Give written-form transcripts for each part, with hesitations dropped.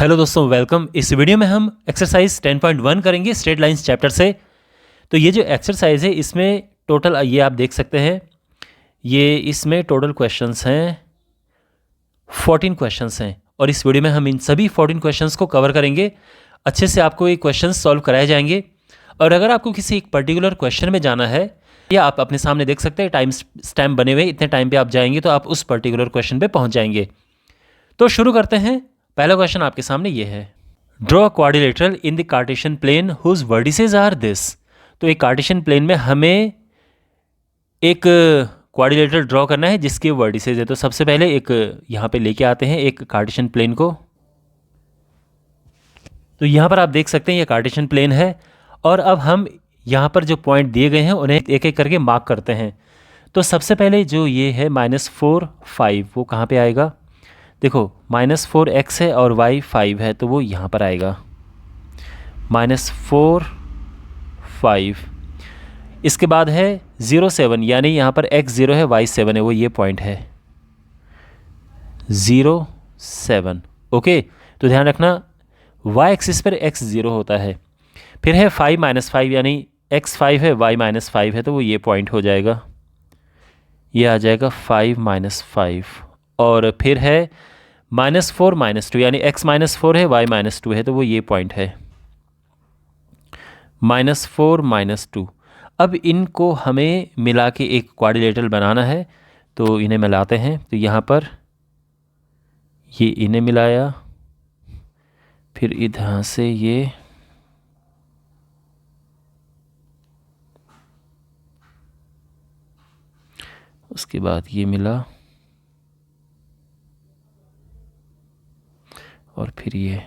Hello दोस्तों, welcome. इस video में हम एक्सरसाइज 10.1 करेंगे स्ट्रेट लाइंस चैप्टर से। तो ये जो एक्सरसाइज है इसमें टोटल ये आप देख सकते हैं, ये इसमें टोटल क्वेश्चंस हैं 14 क्वेश्चंस हैं और इस वीडियो में हम इन सभी 14 क्वेश्चंस को कवर करेंगे। अच्छे से आपको ये क्वेश्चंस सॉल्व कराए जाएंगे और अगर आपको किसी एक पर्टिकुलर क्वेश्चन में जाना है या आप अपने सामने देख सकते हैं टाइम स्टैम्प बने हुए, इतने टाइम पे आप जाएंगे तो आप उस पर्टिकुलर क्वेश्चन पे पहुंच जाएंगे। तो शुरू करते हैं। पहला क्वेश्चन आपके सामने ये है, draw a quadrilateral in the Cartesian plane whose vertices are this. तो एक कार्टेशियन प्लेन में हमें एक क्वाड्रिलेटरल ड्रॉ करना है जिसके वर्टिसेस है। तो सबसे पहले एक यहाँ पे लेके आते हैं एक कार्टेशियन प्लेन को। तो यहाँ पर आप देख सकते हैं ये कार्टेशियन प्लेन है और अब हम यहाँ पर जो पॉइंट दिए गए हैं उन्हें एक एक करके मार्क करते हैं। तो सबसे पहले जो ये है -4, 5 वो कहाँ पे आएगा? देखो -4x है और y 5 है तो वो यहाँ पर आएगा -4, 5। इसके बाद है 0, 7, यानी यहाँ पर x 0 है y 7 है, वो ये पॉइंट है 0, 7। ओके, तो ध्यान रखना y एक्सिस पर x 0 होता है। फिर है 5 -5, यानी x 5 है y -5 है तो वो ये पॉइंट हो जाएगा, ये आ जाएगा 5 -5। और फिर है -4 -2, यानी x -4 है y -2 है तो वो ये पॉइंट है -4 -2। अब इनको हमें मिला के एक क्वाड्रिलेटरल बनाना है तो इन्हें मिलाते हैं। तो यहाँ पर ये इन्हें मिलाया, फिर इधर से ये उसके बाद ये मिला और फिर ये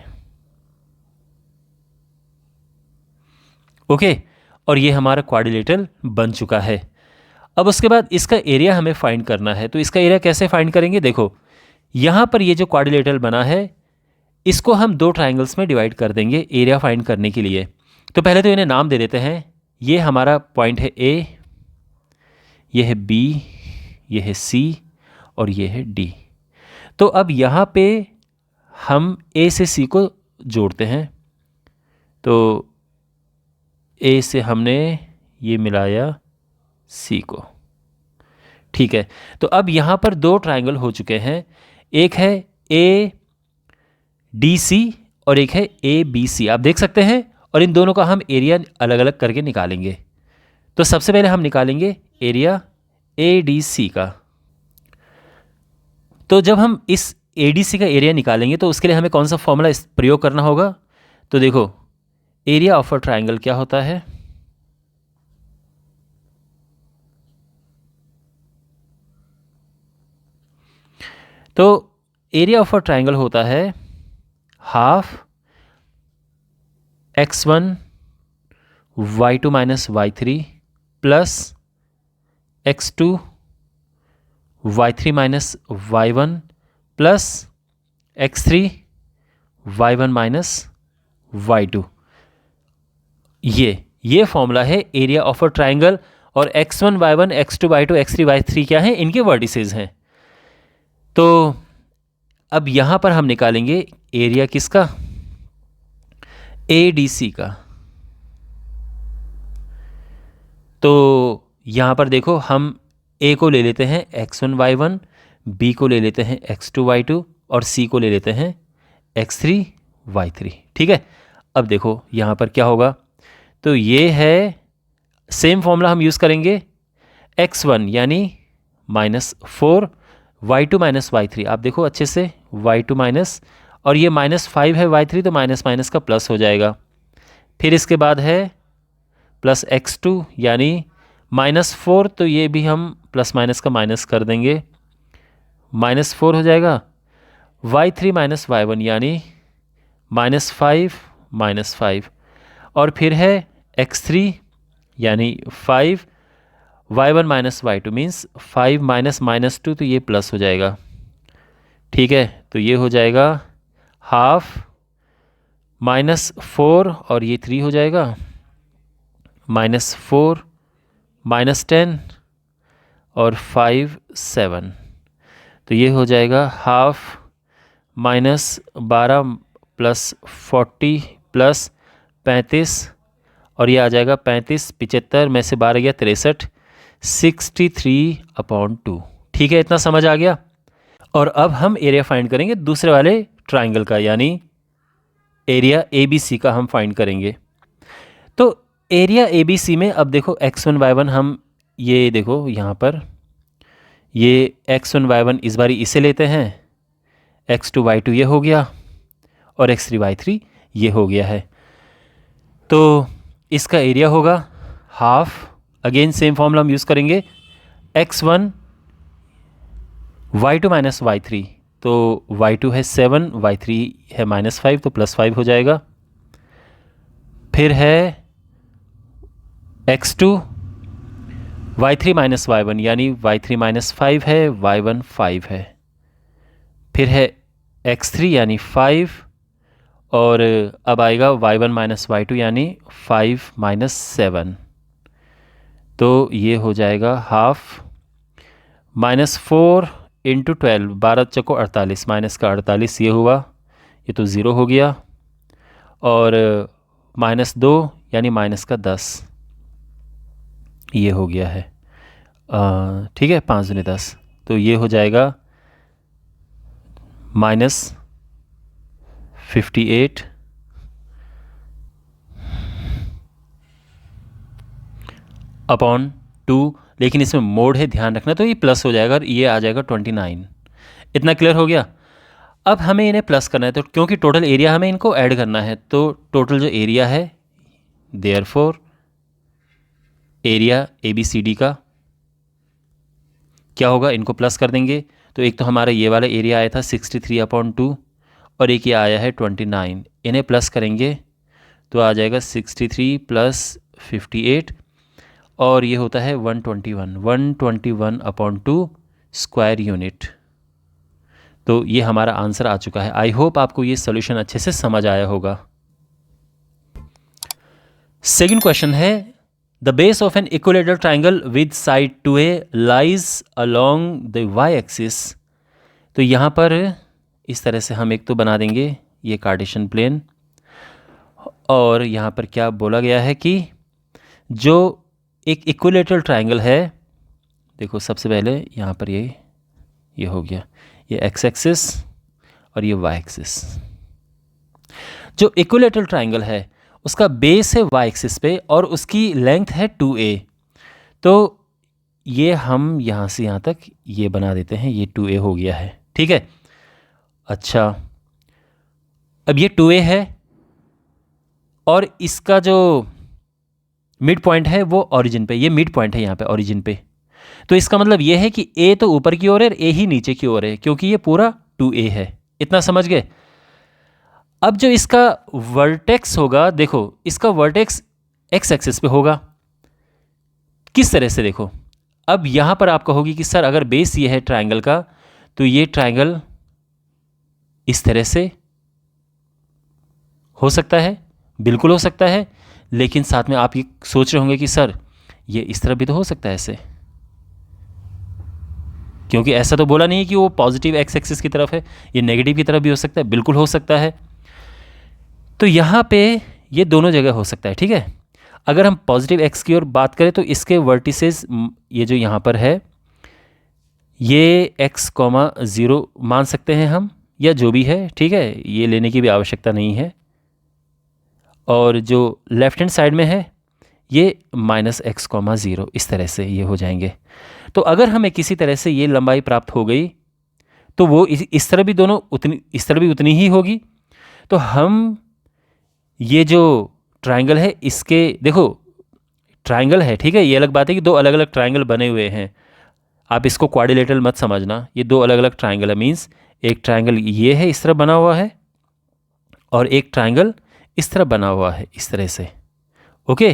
ओके, और ये हमारा क्वाड्रिलेटरल बन चुका है। अब उसके बाद इसका एरिया हमें फाइंड करना है। तो इसका एरिया कैसे फाइंड करेंगे? देखो यहाँ पर ये जो क्वाड्रिलेटरल बना है इसको हम दो ट्राइंगल्स में डिवाइड कर देंगे एरिया फाइंड करने के लिए। तो पहले तो इन्हें नाम दे देते हैं। ये हमारा पॉइंट है A, ये है B, ये है C और ये है D। तो अब यहाँ पे हम A से C को जोड़ते हैं। तो A से हमने ये मिलाया C को, ठीक है। तो अब यहाँ पर दो ट्राइंगल हो चुके हैं, एक है ADC और एक है ABC, आप देख सकते हैं। और इन दोनों का हम एरिया अलग अलग करके निकालेंगे। तो सबसे पहले हम निकालेंगे एरिया ADC का। तो जब हम इस ADC का एरिया निकालेंगे तो उसके लिए हमें कौन सा फॉर्मूला प्रयोग करना होगा? तो देखो एरिया ऑफ अ ट्राइंगल क्या होता है? तो एरिया ऑफ अ ट्राइंगल होता है half x1 y2 - y3 plus x2 y3 - y1 plus x3 y1 - y2। ये फॉर्मूला है एरिया ऑफ अ ट्राइंगल। और x1 y1 x2 y2 x3 y3 क्या है? इनके वर्टिसेस हैं। तो अब यहाँ पर हम निकालेंगे एरिया किसका? ADC का। तो यहाँ पर देखो हम A को ले लेते हैं x1 y1, B को ले लेते हैं x2 y2 और C को ले लेते हैं x3 y3, ठीक है। अब देखो यहाँ पर क्या होगा? तो ये है सेम फॉर्मूला हम यूज़ करेंगे, x1 यानी -4 y2 - y3। आप देखो अच्छे से y2 माइनस, और ये -5 है y3 तो माइनस माइनस का प्लस हो जाएगा। फिर इसके बाद है प्लस x2 यानी -4, तो ये भी हम प्लस माइनस का माइनस कर देंगे, -4 हो जाएगा। y3 - y1 यानी -5 -5। और फिर है x3 यानी 5, y1 - y2 मीन्स 5 -2, तो ये प्लस हो जाएगा, ठीक है। तो ये हो जाएगा हाफ -4 और ये 3 हो जाएगा -4 -10 और 5 7। तो ये हो जाएगा हाफ -12 प्लस 40 प्लस 35 और ये आ जाएगा 35, 75 में से 12 गया 63, 63/2। ठीक है, इतना समझ आ गया। और अब हम एरिया फाइंड करेंगे दूसरे वाले ट्राइंगल का, यानी एरिया ABC का हम फाइंड करेंगे। तो एरिया ABC में अब देखो x1 y1 हम ये देखो यहाँ पर ये x1 y1 इस बारी इसे लेते हैं, x2 y2 ये हो गया और x3 y3 ये हो गया है। तो इसका एरिया होगा हाफ, अगेन सेम फॉर्मूला हम यूज़ करेंगे, x1 y2 माइनस y3, तो y2 है 7, y3 है -5, तो +5 हो जाएगा। फिर है x2 y3 माइनस y1, यानी y3 -5 है, y1 5 है। फिर है x3 यानी 5, और अब आएगा y1 माइनस y2 यानी 5 माइनस 7, तो ये हो जाएगा हाफ, -4 × 12, 12 चौको 48, माइनस का 48 ये हुआ, ये तो ज़ीरो हो गया, और -2 यानी माइनस का 10 ये हो गया है। ठीक है, 5 दूनी 10, तो ये हो जाएगा -58 अपॉन 2, लेकिन इसमें मोड है, ध्यान रखना, तो ये प्लस हो जाएगा और ये आ जाएगा 29। इतना क्लियर हो गया। अब हमें इन्हें प्लस करना है, तो क्योंकि टोटल एरिया हमें इनको ऐड करना है, तो टोटल जो एरिया है देयरफॉर एरिया ABCD का क्या होगा, इनको प्लस कर देंगे। तो एक तो हमारा ये वाला एरिया आया था 63/2 और एक ये आया है 29, इन्हें प्लस करेंगे तो आ जाएगा 63 + 58 और ये होता है 121/2 स्क्वायर यूनिट। तो ये हमारा आंसर आ चुका है। आई होप आपको ये सॉल्यूशन अच्छे से समझ आया होगा। सेकंड क्वेश्चन है, the base of an equilateral triangle with side 2A lies along the y axis. तो यहाँ पर इस तरह से हम एक तो बना देंगे ये कार्टेशियन प्लेन, और यहाँ पर क्या बोला गया है कि जो एक इक्विलेटरल ट्राइंगल है, देखो सबसे पहले यहाँ पर ये हो गया, ये x एक्सिस और ये y एक्सिस। जो इक्विलेटरल ट्राइंगल है उसका बेस है y एक्सिस पे और उसकी लेंथ है 2A। तो ये हम यहाँ से यहाँ तक ये बना देते हैं, ये 2A हो गया है। ठीक है, अच्छा अब ये 2A है और इसका जो मिड पॉइंट है वो ओरिजिन पे, ये मिड पॉइंट है यहाँ पे ओरिजिन पे। तो इसका मतलब ये है कि A तो ऊपर की ओर है, A ही नीचे की ओर है, क्योंकि ये पूरा 2A है। इतना समझ गए। अब जो इसका वर्टेक्स होगा, देखो इसका वर्टेक्स x एक्सिस पे होगा। किस तरह से, देखो अब यहाँ पर आप कहोगी कि सर अगर बेस ये है ट्राइंगल का, तो ये ट्राइंगल इस तरह से हो सकता है, बिल्कुल हो सकता है, लेकिन साथ में आप ये सोच रहे होंगे कि सर ये इस तरह भी तो हो सकता है ऐसे, क्योंकि ऐसा तो बोला नहीं है कि वो पॉजिटिव x एक्सिस की तरफ है, ये नेगेटिव की तरफ भी हो सकता है, बिल्कुल हो सकता है। तो यहाँ पे ये दोनों जगह हो सकता है। ठीक है, अगर हम पॉजिटिव x की ओर बात करें तो इसके वर्टिसेस, ये जो यहाँ पर है ये x, 0 मान सकते हैं हम, या जो भी है। ठीक है, ये लेने की भी आवश्यकता नहीं है। और जो लेफ्ट हैंड साइड में है ये -x, 0 इस तरह से ये हो जाएंगे। तो अगर हमें किसी तरह से ये लंबाई प्राप्त हो गई तो वो इस तरह भी दोनों उतनी, इस तरह भी उतनी ही होगी। तो हम ये जो ट्राइंगल है इसके, देखो ट्राइंगल है, ठीक है, ये अलग बात है कि दो अलग अलग ट्राइंगल बने हुए हैं, आप इसको क्वाड्रिलेटरल मत समझना, ये दो अलग अलग ट्राइंगल है। मीन्स एक ट्राइंगल ये है इस तरह बना हुआ है और एक ट्राइंगल इस तरह बना हुआ है इस तरह से। ओके,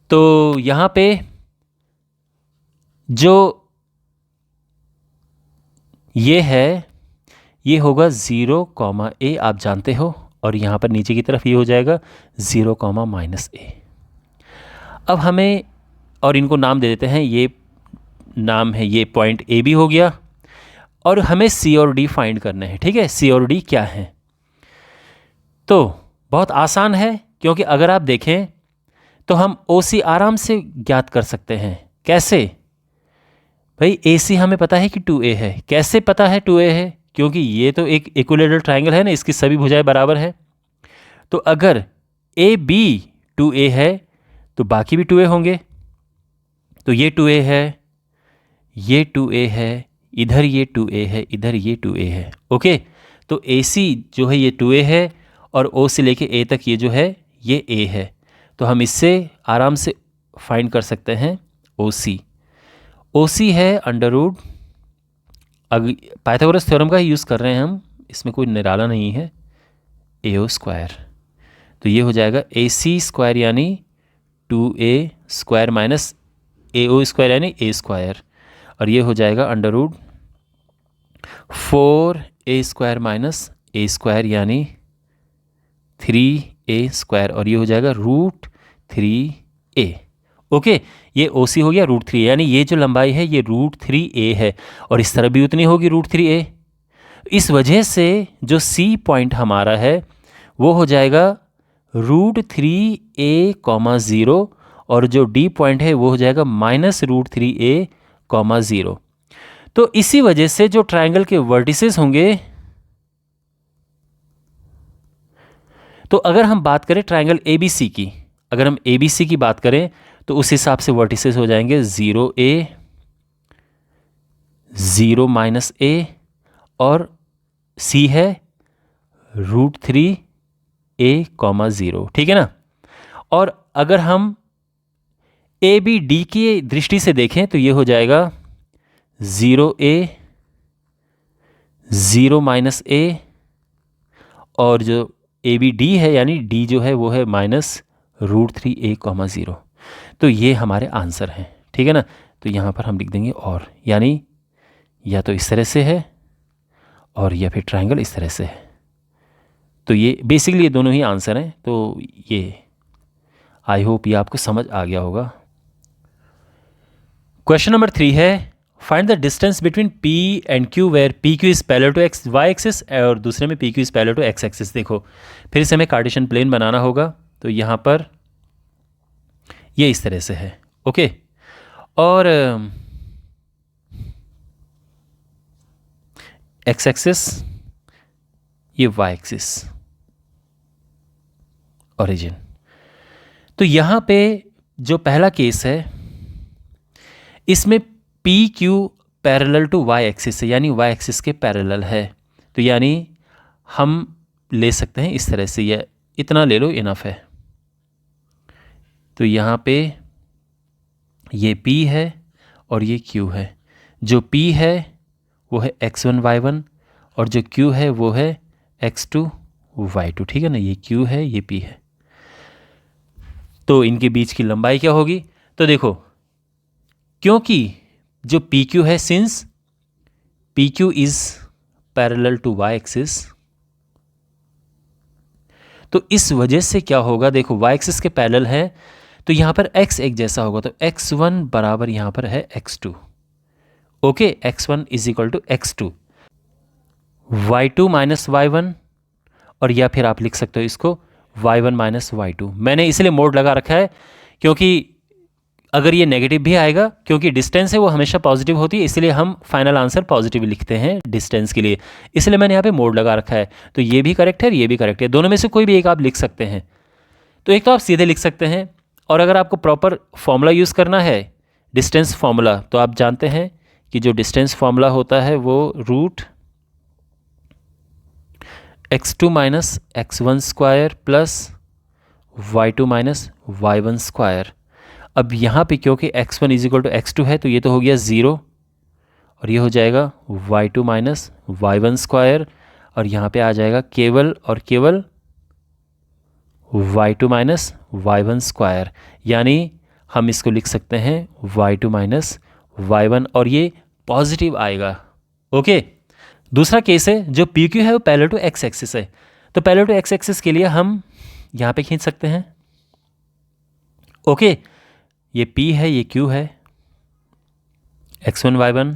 तो यहाँ पे जो ये है ये होगा 0, A आप जानते हो, और यहाँ पर नीचे की तरफ ये हो जाएगा 0, -A। अब हमें, और इनको नाम दे देते हैं, ये नाम है, ये पॉइंट A भी हो गया और हमें सी और डी फाइंड करने हैं। ठीक है, सी और डी क्या है? तो बहुत आसान है, क्योंकि अगर आप देखें तो हम ओ सी आराम से ज्ञात कर सकते हैं। कैसे भाई? ए सी हमें पता है कि 2a है। कैसे पता है 2a है? क्योंकि ये तो एक इक्विलेटरल ट्रायंगल है ना, इसकी सभी भुजाएं बराबर है। तो अगर ए बी 2a है तो बाकी भी 2a होंगे। तो ये 2a है, ये 2a है, इधर ये 2a है, इधर ये 2a है। ओके, तो ए सी जो है ये 2a है और ओ से लेके ए तक ये जो है ये a है। तो हम इससे आराम से फाइंड कर सकते हैं ओ सी। ओ सी है अंडर रूट, पाइथागोरस थ्योरम का ही यूज़ कर रहे हैं हम, इसमें कोई निराला नहीं है, ए ओ स्क्वायर। तो ये हो जाएगा ए सी स्क्वायर यानी 2a square minus a O square यानी ए स्क्वायर, और ये हो जाएगा under root 4a square minus a square यानी 3a स्क्वायर, और ये हो जाएगा रूट 3a। ओके, ये ओ सी हो गया रूट 3, यानी ये जो लंबाई है ये रूट 3a है, और इस तरह भी उतनी होगी रूट 3a। इस वजह से जो सी पॉइंट हमारा है वो हो जाएगा रूट 3a कॉमा 0, और जो डी पॉइंट है वो हो जाएगा माइनस रूट 3a कॉमा 0। तो इसी वजह से जो ट्रायंगल के वर्टिसेस होंगे, तो अगर हम बात करें ट्रायंगल ABC की, अगर हम ABC की बात करें तो उस हिसाब से वर्टिसेस हो जाएंगे 0a 0 माइनस a, और C है रूट 3a कॉमा 0। ठीक है ना? और अगर हम ABD की दृष्टि से देखें तो ये हो जाएगा 0a 0 माइनस a, और जो ABD है यानी D जो है वो है माइनस रूट 3a कॉमा 0। तो ये हमारे आंसर हैं। ठीक है ना? तो यहाँ पर हम लिख देंगे और, यानी या तो इस तरह से है और या फिर ट्रायंगल इस तरह से है। तो ये बेसिकली ये दोनों ही आंसर हैं। तो ये आई होप ये आपको समझ आ गया होगा। क्वेश्चन नंबर 3 है, find the distance between P and Q where PQ is parallel to x y axis, और दूसरे में PQ is parallel to x axis. देखो फिर से हमें कार्टेशियन प्लेन बनाना होगा। तो यहाँ पर ये इस तरह से है। ओके, और एक्स एक्सिस, ये वाई एक्सिस, ओरिजिन। तो यहाँ पे जो पहला केस है इसमें p q parallel to y axis है, यानी वाई एक्सिस के पैरेलल है। तो यानी हम ले सकते हैं इस तरह से, या इतना ले लो इनफ है। तो यहाँ पे ये P है और ये Q है। जो P है वो है x1 y1 और जो Q है वो है x2 y2। ठीक है ना? ये Q है, ये P है। तो इनके बीच की लंबाई क्या होगी? तो देखो, क्योंकि जो PQ है, since PQ is parallel to y axis, तो इस वजह से क्या होगा, देखो y एक्सिस के पैरेलल है तो यहाँ पर x एक जैसा होगा। तो x1 बराबर यहाँ पर है x2। Okay, x1 is equal to x2 y2 minus y1, और या फिर आप लिख सकते हो इसको y1 माइनस y2। मैंने इसलिए मोड लगा रखा है क्योंकि अगर ये नेगेटिव भी आएगा, क्योंकि डिस्टेंस है वो हमेशा पॉजिटिव होती है, इसलिए हम फाइनल आंसर पॉजिटिव लिखते हैं डिस्टेंस के लिए, इसलिए मैंने यहाँ पे मोड लगा रखा है। तो ये भी करेक्ट है, ये भी करेक्ट है, दोनों में से कोई भी एक आप लिख सकते हैं। तो एक तो आप सीधे लिख सकते हैं, और अगर आपको प्रॉपर फॉर्मूला यूज़ करना है डिस्टेंस फॉर्मूला, तो आप जानते हैं कि जो डिस्टेंस फॉर्मूला होता है वो root x2 minus x1 square plus y2 minus y1 square. अब यहाँ पे क्योंकि x1 is equal to x2 है तो ये तो हो गया 0, और ये हो जाएगा y2 माइनस y1 स्क्वायर, और यहाँ पे आ जाएगा केवल और केवल y2 माइनस y1 स्क्वायर, यानी हम इसको लिख सकते हैं y2 माइनस y1, और ये पॉजिटिव आएगा। ओके, दूसरा केस है जो PQ है वो पैरेलल टू एक्स एक्सिस है। तो पैरेलल टू एक्स एक्सिस के लिए हम यहाँ पे खींच सकते हैं। ओके, ये P है, ये Q है, x1 y1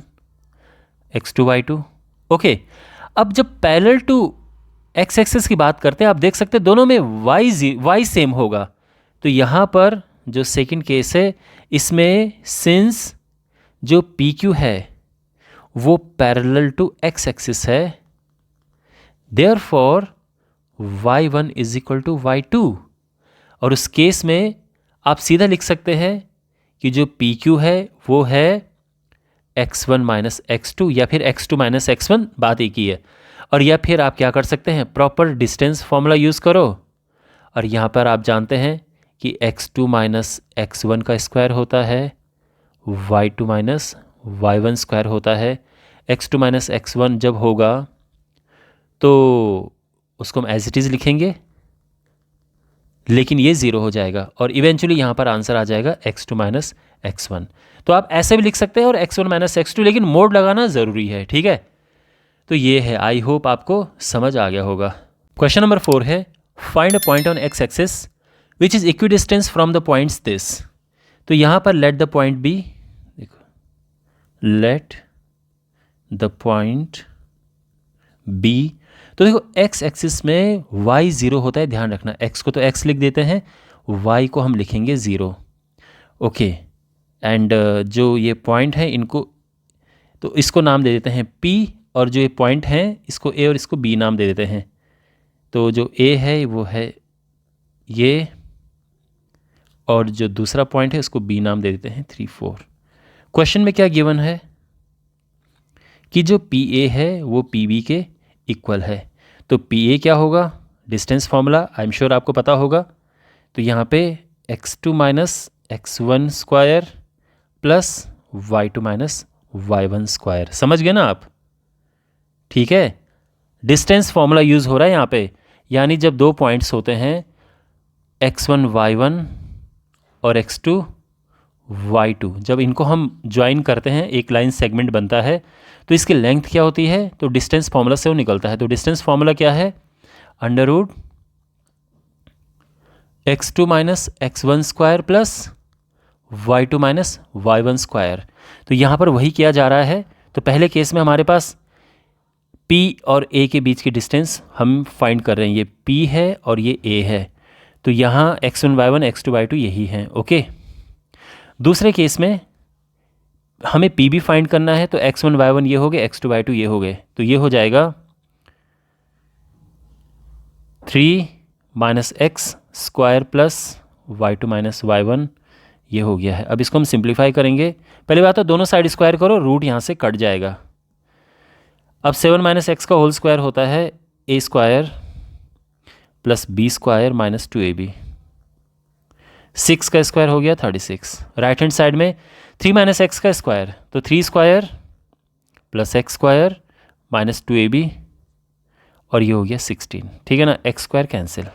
x2 y2, okay, अब जब पैरेलल टू एक्स एक्सिस की बात करते हैं, आप देख सकते हैं दोनों में वाई सेम होगा। तो यहाँ पर जो सेकंड केस है, इसमें सिंस जो पी क्यू है वो पैरेलल टू एक्स एक्सिस है, therefore y1 is equal to y2। और उस केस में आप सीधा लिख सकते हैं कि जो पी क्यू है वो है x1 माइनस x2 या फिर x2 माइनस x1, बात एक ही है। और या फिर आप क्या कर सकते हैं, प्रॉपर डिस्टेंस फॉर्मूला यूज़ करो, और यहाँ पर आप जानते हैं कि x2 माइनस x1 का स्क्वायर होता है y2 माइनस y1 स्क्वायर होता है। x2 माइनस x1 जब होगा तो उसको हम एज इट इज़ लिखेंगे, लेकिन ये ज़ीरो हो जाएगा और इवेंचुअली यहाँ पर आंसर आ जाएगा x2 माइनस x1। तो आप ऐसे भी लिख सकते हैं और x1 माइनस x2, लेकिन मोड लगाना ज़रूरी है, ठीक है। तो ये है, आई होप आपको समझ आ गया होगा। क्वेश्चन नंबर 4 है, find a point on x axis which is equidistance from the points this. तो यहाँ पर लेट द पॉइंट बी, देखो, लेट द पॉइंट बी। तो देखो एक्स एक्सिस में y 0 होता है, ध्यान रखना, x को तो x लिख देते हैं, y को हम लिखेंगे 0। ओके, एंड जो ये पॉइंट है इनको, तो इसको नाम दे देते हैं p, और जो ये पॉइंट हैं इसको a और इसको b नाम दे देते हैं। तो जो a है वो है ये, और जो दूसरा पॉइंट है उसको b नाम दे देते हैं 3, 4। क्वेश्चन में क्या गिवन है कि जो PA है वो PB के इक्वल है। तो PA क्या होगा, distance formula I am sure आपको पता होगा। तो यहाँ पे x2 minus x1 square plus y2 minus y1 square, समझ गए ना आप, ठीक है। डिस्टेंस फॉर्मूला यूज़ हो रहा है यहाँ पे, यानी जब दो पॉइंट्स होते हैं x1 y1 और x2 y2, जब इनको हम ज्वाइन करते हैं एक लाइन सेगमेंट बनता है, तो इसकी लेंथ क्या होती है, तो डिस्टेंस फॉर्मूला से वो निकलता है। तो डिस्टेंस फॉर्मूला क्या है, under root x2 minus x1 square plus y2 minus y1 square. तो यहाँ पर वही किया जा रहा है। तो पहले केस में हमारे पास P और A के बीच की डिस्टेंस हम फाइंड कर रहे हैं, ये P है और ये A है। तो यहाँ x1 y1 x2 y2 यही है, ओके। दूसरे केस में हमें P भी फाइंड करना है, तो x1 y1 ये हो गए, x2 y2 ये हो गए। तो ये हो जाएगा 3 minus x square plus y2 minus y1, ये हो गया है। अब इसको हम सिंप्लीफाई करेंगे। पहली बात तो दोनों साइड स्क्वायर करो, रूट यहाँ से कट जाएगा। अब 7 माइनस एक्स का होल स्क्वायर होता है a square plus b square minus 2ab। 6 का स्क्वायर हो गया 36। राइट हैंड साइड में 3 माइनस एक्स का स्क्वायर, तो 3 square plus x square minus 2ab, और ये हो गया 16, ठीक है ना। X square cancel.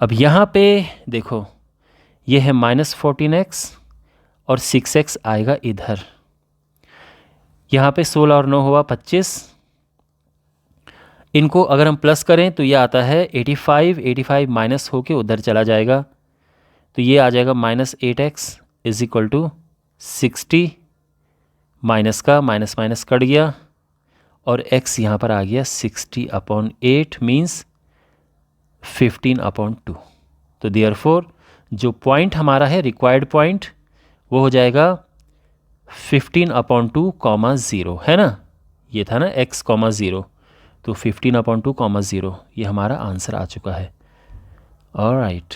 अब यहाँ पे देखो, ये है माइनस 14x और 6x आएगा इधर। यहाँ पे 16 और 9 हुआ 25। इनको अगर हम प्लस करें तो ये आता है 85, 85 माइनस होके उधर चला जाएगा। तो ये आ जाएगा minus 8x is equal to 60, minus का माइनस माइनस कट गया, और x यहाँ पर आ गया 60/8 मीन्स 15/2। तो देयरफॉर जो पॉइंट हमारा है रिक्वायर्ड पॉइंट वो हो जाएगा 15/2, 0, है ना। ये था ना x, 0, तो 15/2, 0 ये हमारा आंसर आ चुका है। ऑलराइट,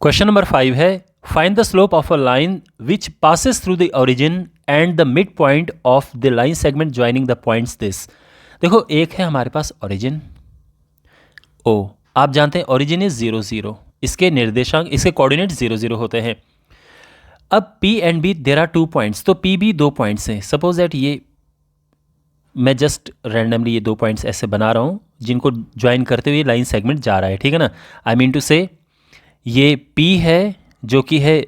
क्वेश्चन नंबर 5 है, find the slope of a line which passes through the origin and the mid point of the line segment joining the points this. देखो, एक है हमारे पास ओरिजिन O, आप जानते हैं ओरिजिन इज 0, 0, इसके निर्देशांक, इसके कोऑर्डिनेट 0, 0 होते हैं। अब P and B there are 2 points, तो P B 2 पॉइंट्स हैं। सपोज दैट ये मैं जस्ट रैंडमली ये 2 पॉइंट्स ऐसे बना रहा हूँ जिनको ज्वाइन करते हुए लाइन सेगमेंट जा रहा है, ठीक है ना। आई मीन टू से ये P है जो कि है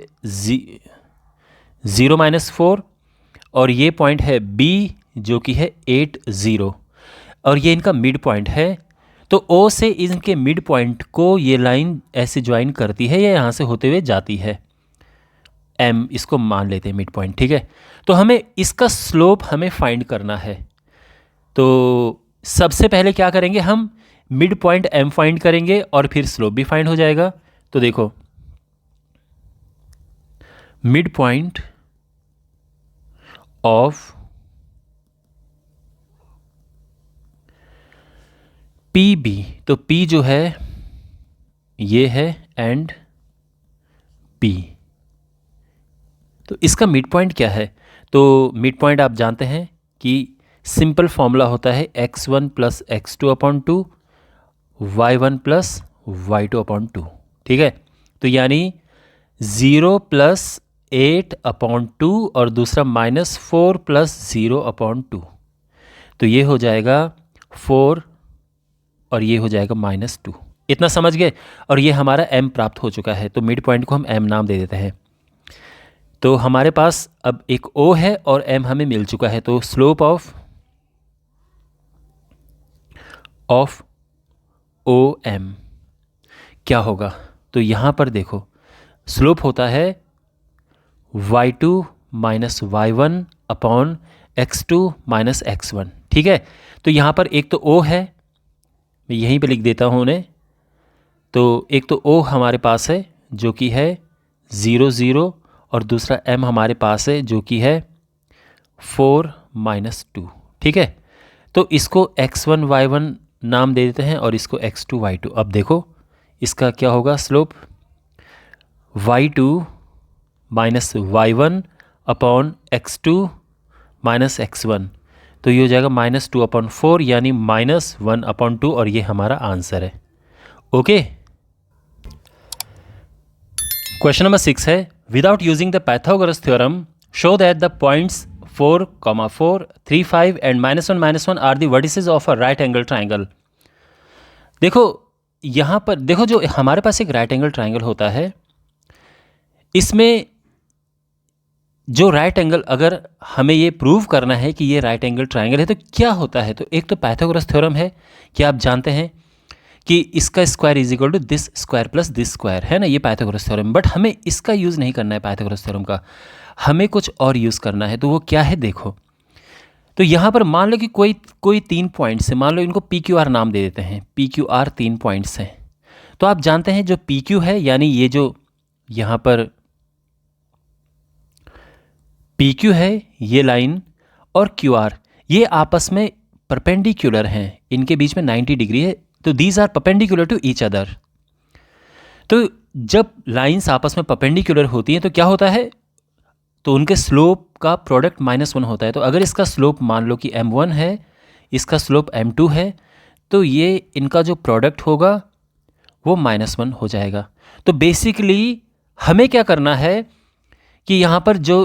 0-4, और ये पॉइंट है B जो कि है 8, 0, और ये इनका मिड पॉइंट है। तो O से इनके मिड पॉइंट को ये लाइन ऐसे ज्वाइन करती है या यहाँ से होते हुए जाती है। m इसको मान लेते हैं मिड पॉइंट, ठीक है। तो हमें इसका स्लोप हमें फाइंड करना है। तो सबसे पहले क्या करेंगे, हम मिड पॉइंट m फाइंड करेंगे और फिर स्लोप भी फाइंड हो जाएगा। तो देखो mid point of p b, तो P जो है ये है एंड P, तो इसका मिड पॉइंट क्या है? तो मिड पॉइंट आप जानते हैं कि सिंपल फॉर्मूला होता है x1 plus x2/2 y1 plus y2/2, ठीक है। तो यानी 0 प्लस 8/2 और दूसरा -4 प्लस 0/2, तो ये हो जाएगा 4 और ये हो जाएगा -2। इतना समझ गए? और ये हमारा m प्राप्त हो चुका है, तो मिड पॉइंट को हम m नाम दे देते हैं। तो हमारे पास अब एक O है और m हमें मिल चुका है। तो स्लोप ऑफ OM क्या होगा? तो यहाँ पर देखो स्लोप होता है y2 minus y1 upon x2 minus x1, ठीक है। तो यहाँ पर एक तो O है, मैं यहीं पे लिख देता हूँ उन्हें। तो एक तो O हमारे पास है जो कि है 0 0 और दूसरा m हमारे पास है जो कि है 4 - 2, ठीक है। तो इसको x1 y1 नाम दे देते हैं और इसको x2 y2। अब देखो इसका क्या होगा slope, y2 minus y1 upon x2 minus x1, तो ये हो जाएगा -2/4 यानी -1/2 और ये हमारा आंसर है। ओके, क्वेश्चन नंबर 6 है without using the Pythagoras theorem show that the points 4, 4, 3, 5 and -1 are the vertices of a right angle triangle. देखो यहाँ पर देखो, जो हमारे पास एक राइट एंगल ट्राइंगल होता है, इसमें जो राइट एंगल, अगर हमें ये प्रूव करना है कि ये राइट एंगल ट्राइंगल है तो क्या होता है? तो एक तो पाइथागोरस थ्योरम है कि आप जानते हैं कि इसका square is equal to this square plus this square, है ना, ये पाइथागोरस थ्योरम। बट हमें इसका यूज़ नहीं करना है पाइथागोरस थ्योरम का, हमें कुछ और यूज़ करना है। तो वो क्या है देखो, तो यहाँ पर मान लो कि कोई 3 पॉइंट्स है, मान लो इनको PQR नाम दे देते हैं। PQR 3 पॉइंट्स हैं। तो आप जानते हैं जो PQ है, यानी ये जो यहाँ पर PQ है ये लाइन और QR ये आपस में परपेंडिकुलर हैं, इनके बीच में 90 डिग्री है। तो these are perpendicular to each other. तो जब लाइंस आपस में परपेंडिकुलर होती हैं तो क्या होता है, तो उनके स्लोप का प्रोडक्ट -1 होता है। तो अगर इसका स्लोप मान लो कि m1 है, इसका स्लोप m2 है, तो ये इनका जो प्रोडक्ट होगा वो -1 हो जाएगा। तो बेसिकली हमें क्या करना है कि यहाँ पर जो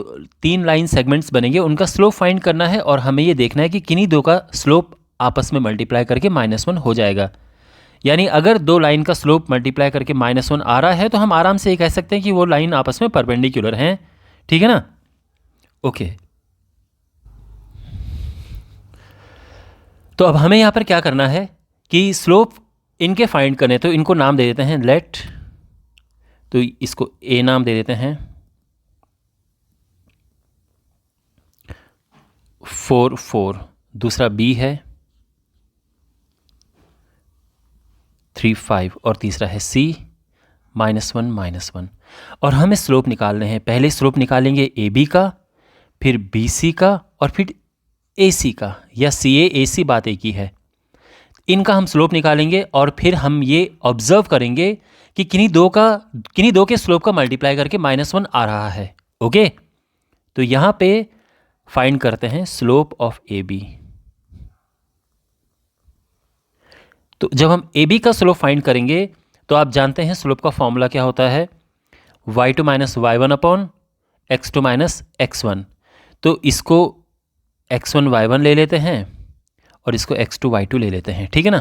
3 लाइन सेगमेंट्स बनेंगे उनका स्लोप फाइंड करना है और हमें ये देखना है कि किन्हीं दो का स्लोप आपस में मल्टीप्लाई करके -1 हो जाएगा। यानी अगर 2 लाइन का स्लोप मल्टीप्लाई करके -1 आ रहा है तो हम आराम से ये कह सकते हैं कि वो लाइन आपस में परपेंडिकुलर हैं, ठीक है ना। ओके, तो अब हमें यहाँ पर क्या करना है कि स्लोप इनके फाइंड करने, तो इनको नाम दे देते हैं लेट, तो इसको A नाम दे देते हैं, 4 4, दूसरा B है 3 5 और तीसरा है C -1 -1। और हमें स्लोप निकालने हैं। पहले स्लोप निकालेंगे AB का, फिर BC का और फिर AC का, या CA AC बात एक ही है। इनका हम स्लोप निकालेंगे और फिर हम ये ऑब्जर्व करेंगे कि किन्हीं दो के स्लोप का मल्टीप्लाई करके -1 आ रहा है। ओके, तो यहाँ पे फाइंड करते हैं स्लोप ऑफ AB। तो जब हम AB का स्लोप फाइंड करेंगे तो आप जानते हैं स्लोप का फॉर्मूला क्या होता है, y2 minus y1 upon x2 minus x1। तो इसको x1 y1 ले लेते हैं और इसको x2 y2 ले लेते हैं, ठीक है ना।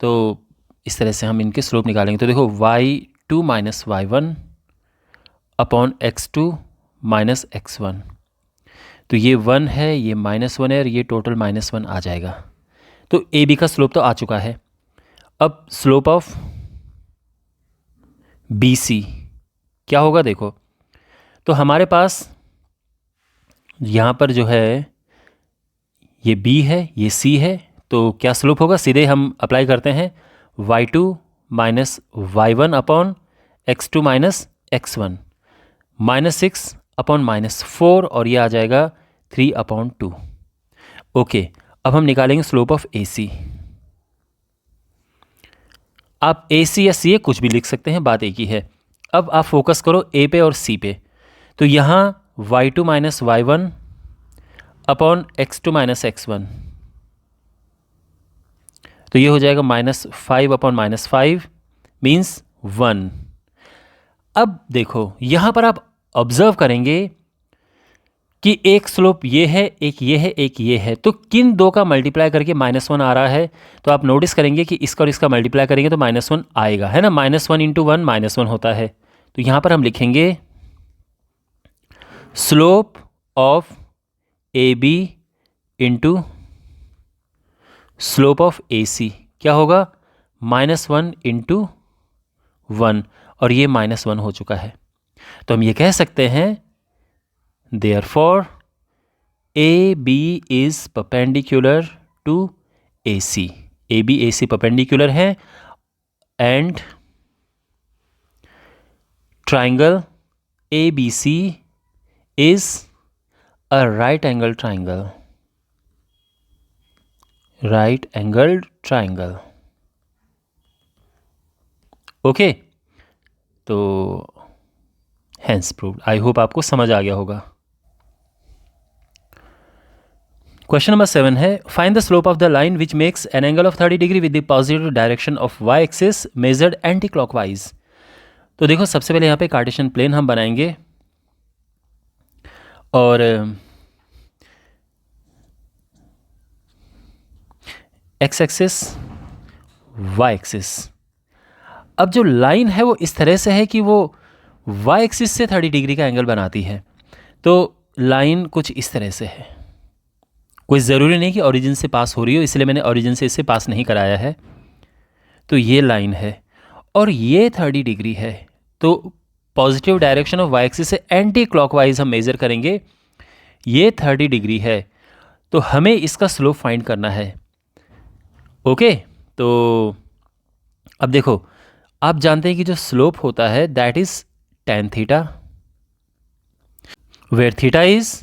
तो इस तरह से हम इनके स्लोप निकालेंगे। तो देखो y2 minus y1 upon x2 minus x1, तो ये 1 है, ये -1 है और ये टोटल -1 आ जाएगा। तो AB का स्लोप तो आ चुका है। अब स्लोप ऑफ BC क्या होगा देखो, तो हमारे पास यहाँ पर जो है ये b है, ये c है, तो क्या स्लोप होगा? सीधे हम अप्लाई करते हैं y2 minus y1 upon x2 minus x1, -6 upon -4, और ये आ जाएगा 3 अपॉन 2। ओके, अब हम निकालेंगे स्लोप ऑफ AC। आप AC या CA कुछ भी लिख सकते हैं, बात एक ही है। अब आप फोकस करो A पे और C पे। तो यहाँ y2 minus y1 upon x2 minus x1, तो ये हो जाएगा -5 अपॉन -5 मीन्स 1। अब देखो यहाँ पर आप ऑब्जर्व करेंगे कि एक स्लोप ये है, एक ये है, एक ये है, तो किन दो का मल्टीप्लाई करके -1 आ रहा है? तो आप नोटिस करेंगे कि इसका और इसका मल्टीप्लाई करेंगे तो -1 आएगा, है ना। -1 इंटू 1 -1 होता है। तो यहाँ पर हम लिखेंगे slope of AB into slope of AC क्या होगा? -1 इंटू 1, और ये -1 हो चुका है। तो हम ये कह सकते हैं Therefore, AB is perpendicular to AC. AB AC perpendicular है, and triangle ABC is a right angle triangle. Right angled triangle. Okay, तो hence proved. I hope आपको समझ आ गया होगा। क्वेश्चन नंबर 7 है, find the slope of the line which makes an angle of 30 degree with the positive direction of y axis measured anti clockwise. तो देखो, सबसे पहले यहाँ पे कार्टेशियन प्लेन हम बनाएंगे, और एक्स एक्सिस, वाई एक्सिस। अब जो लाइन है वो इस तरह से है कि वो वाई एक्सिस से 30 डिग्री का एंगल बनाती है। तो लाइन कुछ इस तरह से है। कोई ज़रूरी नहीं कि ओरिजिन से पास हो रही हो, इसलिए मैंने ओरिजिन से इसे पास नहीं कराया है। तो ये लाइन है और ये 30 डिग्री है, तो positive direction of y axis से एंटी क्लॉकवाइज हम मेज़र करेंगे। ये 30 डिग्री है, तो हमें इसका स्लोप फाइंड करना है। ओके, तो अब देखो, आप जानते हैं कि जो स्लोप होता है that is tan theta, where theta is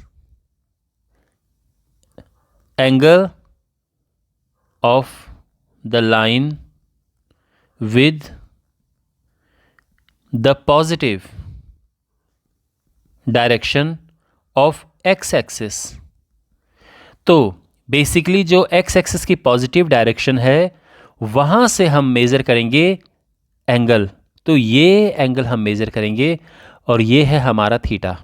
angle of the line with the positive direction of x axis। तो बेसिकली जो x axis की पॉजिटिव डायरेक्शन है वहाँ से हम मेज़र करेंगे एंगल। तो ये एंगल हम मेज़र करेंगे और ये है हमारा थीटा,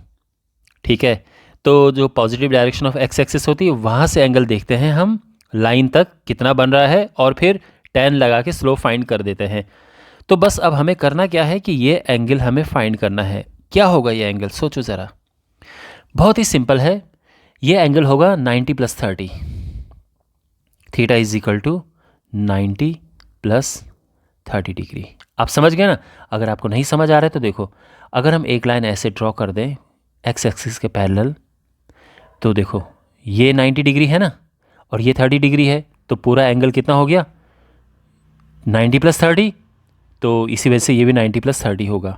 ठीक है। तो जो positive direction of X axis होती है वहाँ से एंगल देखते हैं हम लाइन तक कितना बन रहा है, और फिर tan लगा के स्लोप फाइंड कर देते हैं। तो बस अब हमें करना क्या है कि ये एंगल हमें फाइंड करना है। क्या होगा ये एंगल? सोचो ज़रा, बहुत ही सिंपल है। ये एंगल होगा 90 + 30। Theta is equal to 90 + 30 degree. आप समझ गए ना? अगर आपको नहीं समझ आ रहा है तो देखो, अगर हम एक लाइन ऐसे ड्रॉ कर दें एक्स एक्सिस के पैरेलल, तो देखो ये 90 डिग्री है ना, और ये 30 डिग्री है, तो पूरा एंगल कितना हो गया? 90 + 30। तो इसी वजह से ये भी 90 + 30 होगा।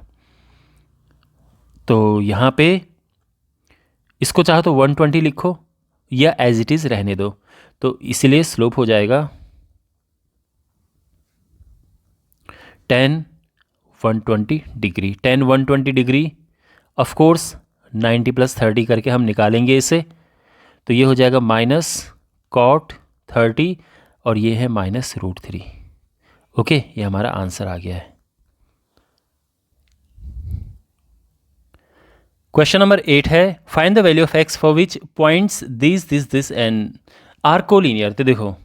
तो यहाँ पे इसको चाहो तो 120 लिखो या एज इट इज़ रहने दो। तो इसीलिए स्लोप हो जाएगा tan 120 degree. tan 120 degree of course 90 + 30 करके हम निकालेंगे इसे, तो ये हो जाएगा -cot 30, और ये है -√3। ओके, ये हमारा आंसर आ गया है। क्वेश्चन नंबर 8 है, find the value of x for which points this and are collinear. तो देखो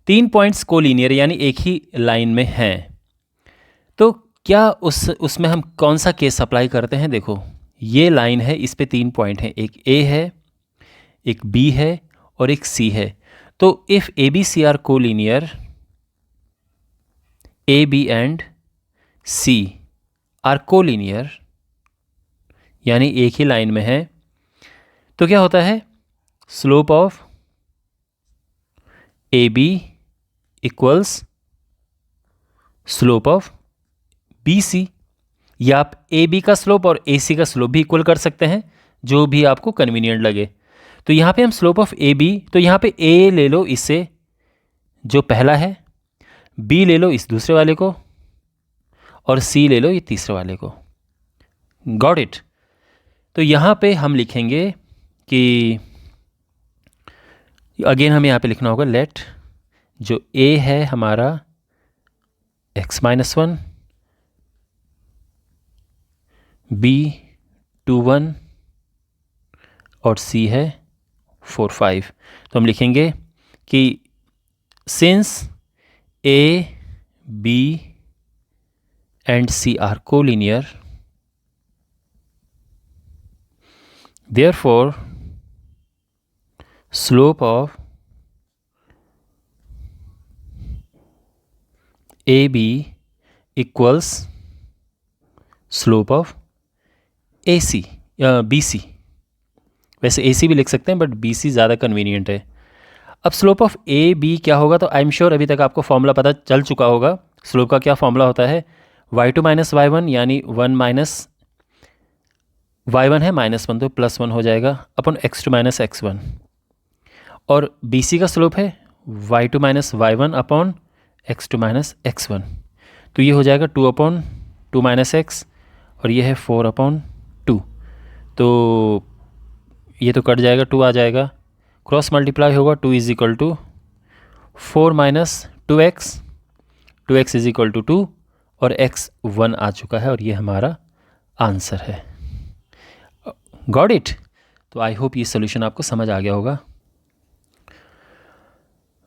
3 पॉइंट्स कोलीनियर यानी एक ही लाइन में हैं, तो क्या उसमें हम कौन सा केस अप्लाई करते हैं? देखो ये लाइन है, इस पे 3 पॉइंट हैं, एक A है, एक B है और एक C है। तो if ABC are collinear, AB and C are collinear, यानी एक ही लाइन में है, तो क्या होता है, slope of a b equals slope of B c. या आप ए बी का स्लोप और ए सी का स्लोप भी इक्वल कर सकते हैं, जो भी आपको कन्वीनियंट लगे। तो यहाँ पे हम स्लोप ऑफ ए बी, तो यहाँ पे ए ले लो इससे जो पहला है, बी ले लो इस दूसरे वाले को, और सी ले लो ये तीसरे वाले को। Got it. तो यहाँ पे हम लिखेंगे कि अगेन हमें यहाँ पे लिखना होगा लेट जो ए है हमारा x-1, बी 2 1 और सी है 4 5। तो हम लिखेंगे कि since a b and c are collinear, therefore slope of AB equals slope of AC BC। वैसे AC भी लिख सकते हैं बट BC ज़्यादा कन्वीनियंट है। अब स्लोप ऑफ AB क्या होगा, तो आई एम श्योर अभी तक आपको फॉर्मूला पता चल चुका होगा। स्लोप का क्या फॉर्मूला होता है, y2 माइनस y1 यानी 1 माइनस y1 है -1 तो +1 हो जाएगा अपन x2 माइनस x1। और BC का स्लोप है y2 minus y1 upon x2 minus x1। तो ये हो जाएगा 2/2 माइनस x और ये है 4/2। तो ये तो कट जाएगा, 2 आ जाएगा, क्रॉस मल्टीप्लाई होगा, 2 is equal to 4 minus 2x, 2x is equal to 2 और x 1 आ चुका है और ये हमारा आंसर है। Got it. तो आई होप ये सोल्यूशन आपको समझ आ गया होगा।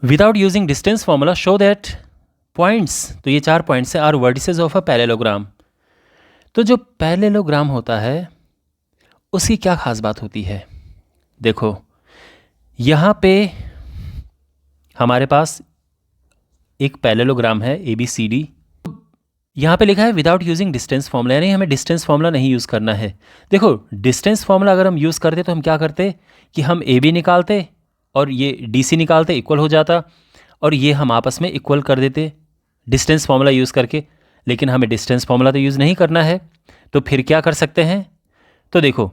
Without using distance formula show that points, तो ये 4 पॉइंट्स हैं, are vertices of a parallelogram. तो जो पैरेललोग्राम होता है उसकी क्या खास बात होती है, देखो यहाँ पे हमारे पास एक पैरेललोग्राम है ABCD। यहाँ पे लिखा है विदाउट यूजिंग डिस्टेंस फॉर्मूला, यानी हमें डिस्टेंस फॉर्मूला नहीं यूज़ करना है। देखो डिस्टेंस फॉर्मूला अगर हम यूज़ करते तो हम क्या करते कि हम AB निकालते और ये DC निकालते, इक्वल हो जाता, और ये हम आपस में इक्वल कर देते डिस्टेंस फॉर्मूला यूज़ करके। लेकिन हमें डिस्टेंस फॉर्मूला तो यूज़ नहीं करना है, तो फिर क्या कर सकते हैं, तो देखो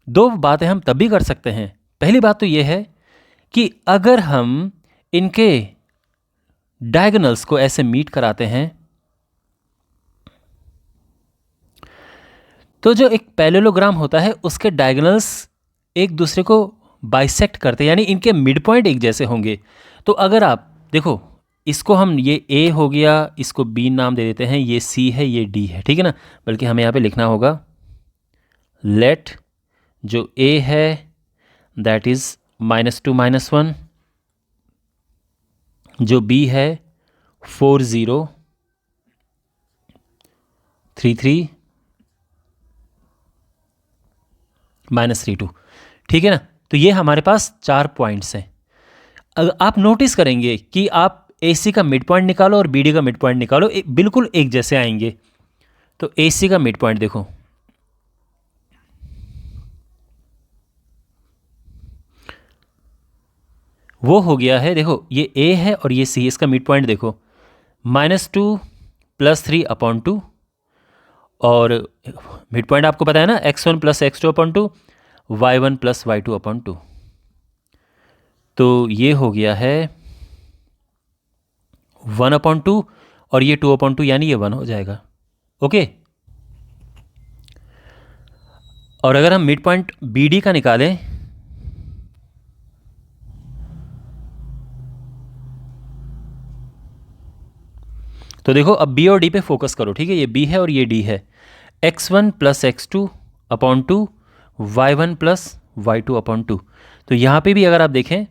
2 बातें हम तब भी कर सकते हैं। पहली बात तो ये है कि अगर हम इनके डायगोनल्स को ऐसे मीट कराते हैं, तो जो एक पैरेललोग्राम होता है उसके डायगोनल्स एक दूसरे को बाइसेक्ट करते हैं, यानी इनके मिड पॉइंट एक जैसे होंगे। तो अगर आप देखो इसको हम, ये A हो गया, इसको B नाम दे देते हैं, ये C है, ये D है, ठीक है ना। बल्कि हमें यहाँ पे लिखना होगा लेट जो A है दैट इज़ -2 -1, जो B है 4 0 3 3 -3 2, ठीक है ना। तो ये हमारे पास 4 पॉइंट्स हैं। अगर आप नोटिस करेंगे कि आप AC का मिड पॉइंट निकालो और BD का मिड पॉइंट निकालो, बिल्कुल एक जैसे आएंगे। तो AC का मिड पॉइंट देखो, वो हो गया है, देखो ये A है और ये C, इसका मिड पॉइंट देखो -2 + 3/2, और मिड पॉइंट आपको पता है ना x1 + x2/2, y1 + y2/2। तो ये हो गया है 1/2 और ये 2/2, यानी ये 1 हो जाएगा। ओके। और अगर हम मिड पॉइंट BD का निकालें, तो देखो अब B और D पे फोकस करो, ठीक है। ये B है और ये D है, x1 + x2/2, y1 + y2/2। तो यहाँ पे भी अगर आप देखें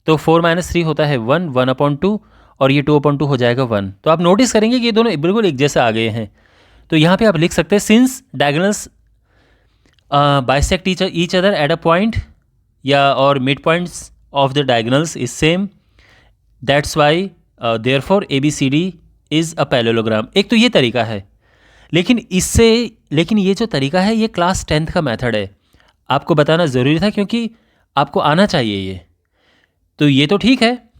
तो 4 - 3 होता है 1, 1/2 और ये 2/2 हो जाएगा 1। तो आप नोटिस करेंगे कि ये दोनों बिल्कुल एक जैसे आ गए हैं। तो यहाँ पे आप लिख सकते हैं since diagonals bisect each other at a point, या और mid points of the diagonals is same, that's why therefore ABCD is a parallelogram. एक तो ये तरीका है, लेकिन ये जो तरीका है ये क्लास 10th का मेथड है, आपको बताना ज़रूरी था क्योंकि आपको आना चाहिए ये। तो ये तो ठीक है,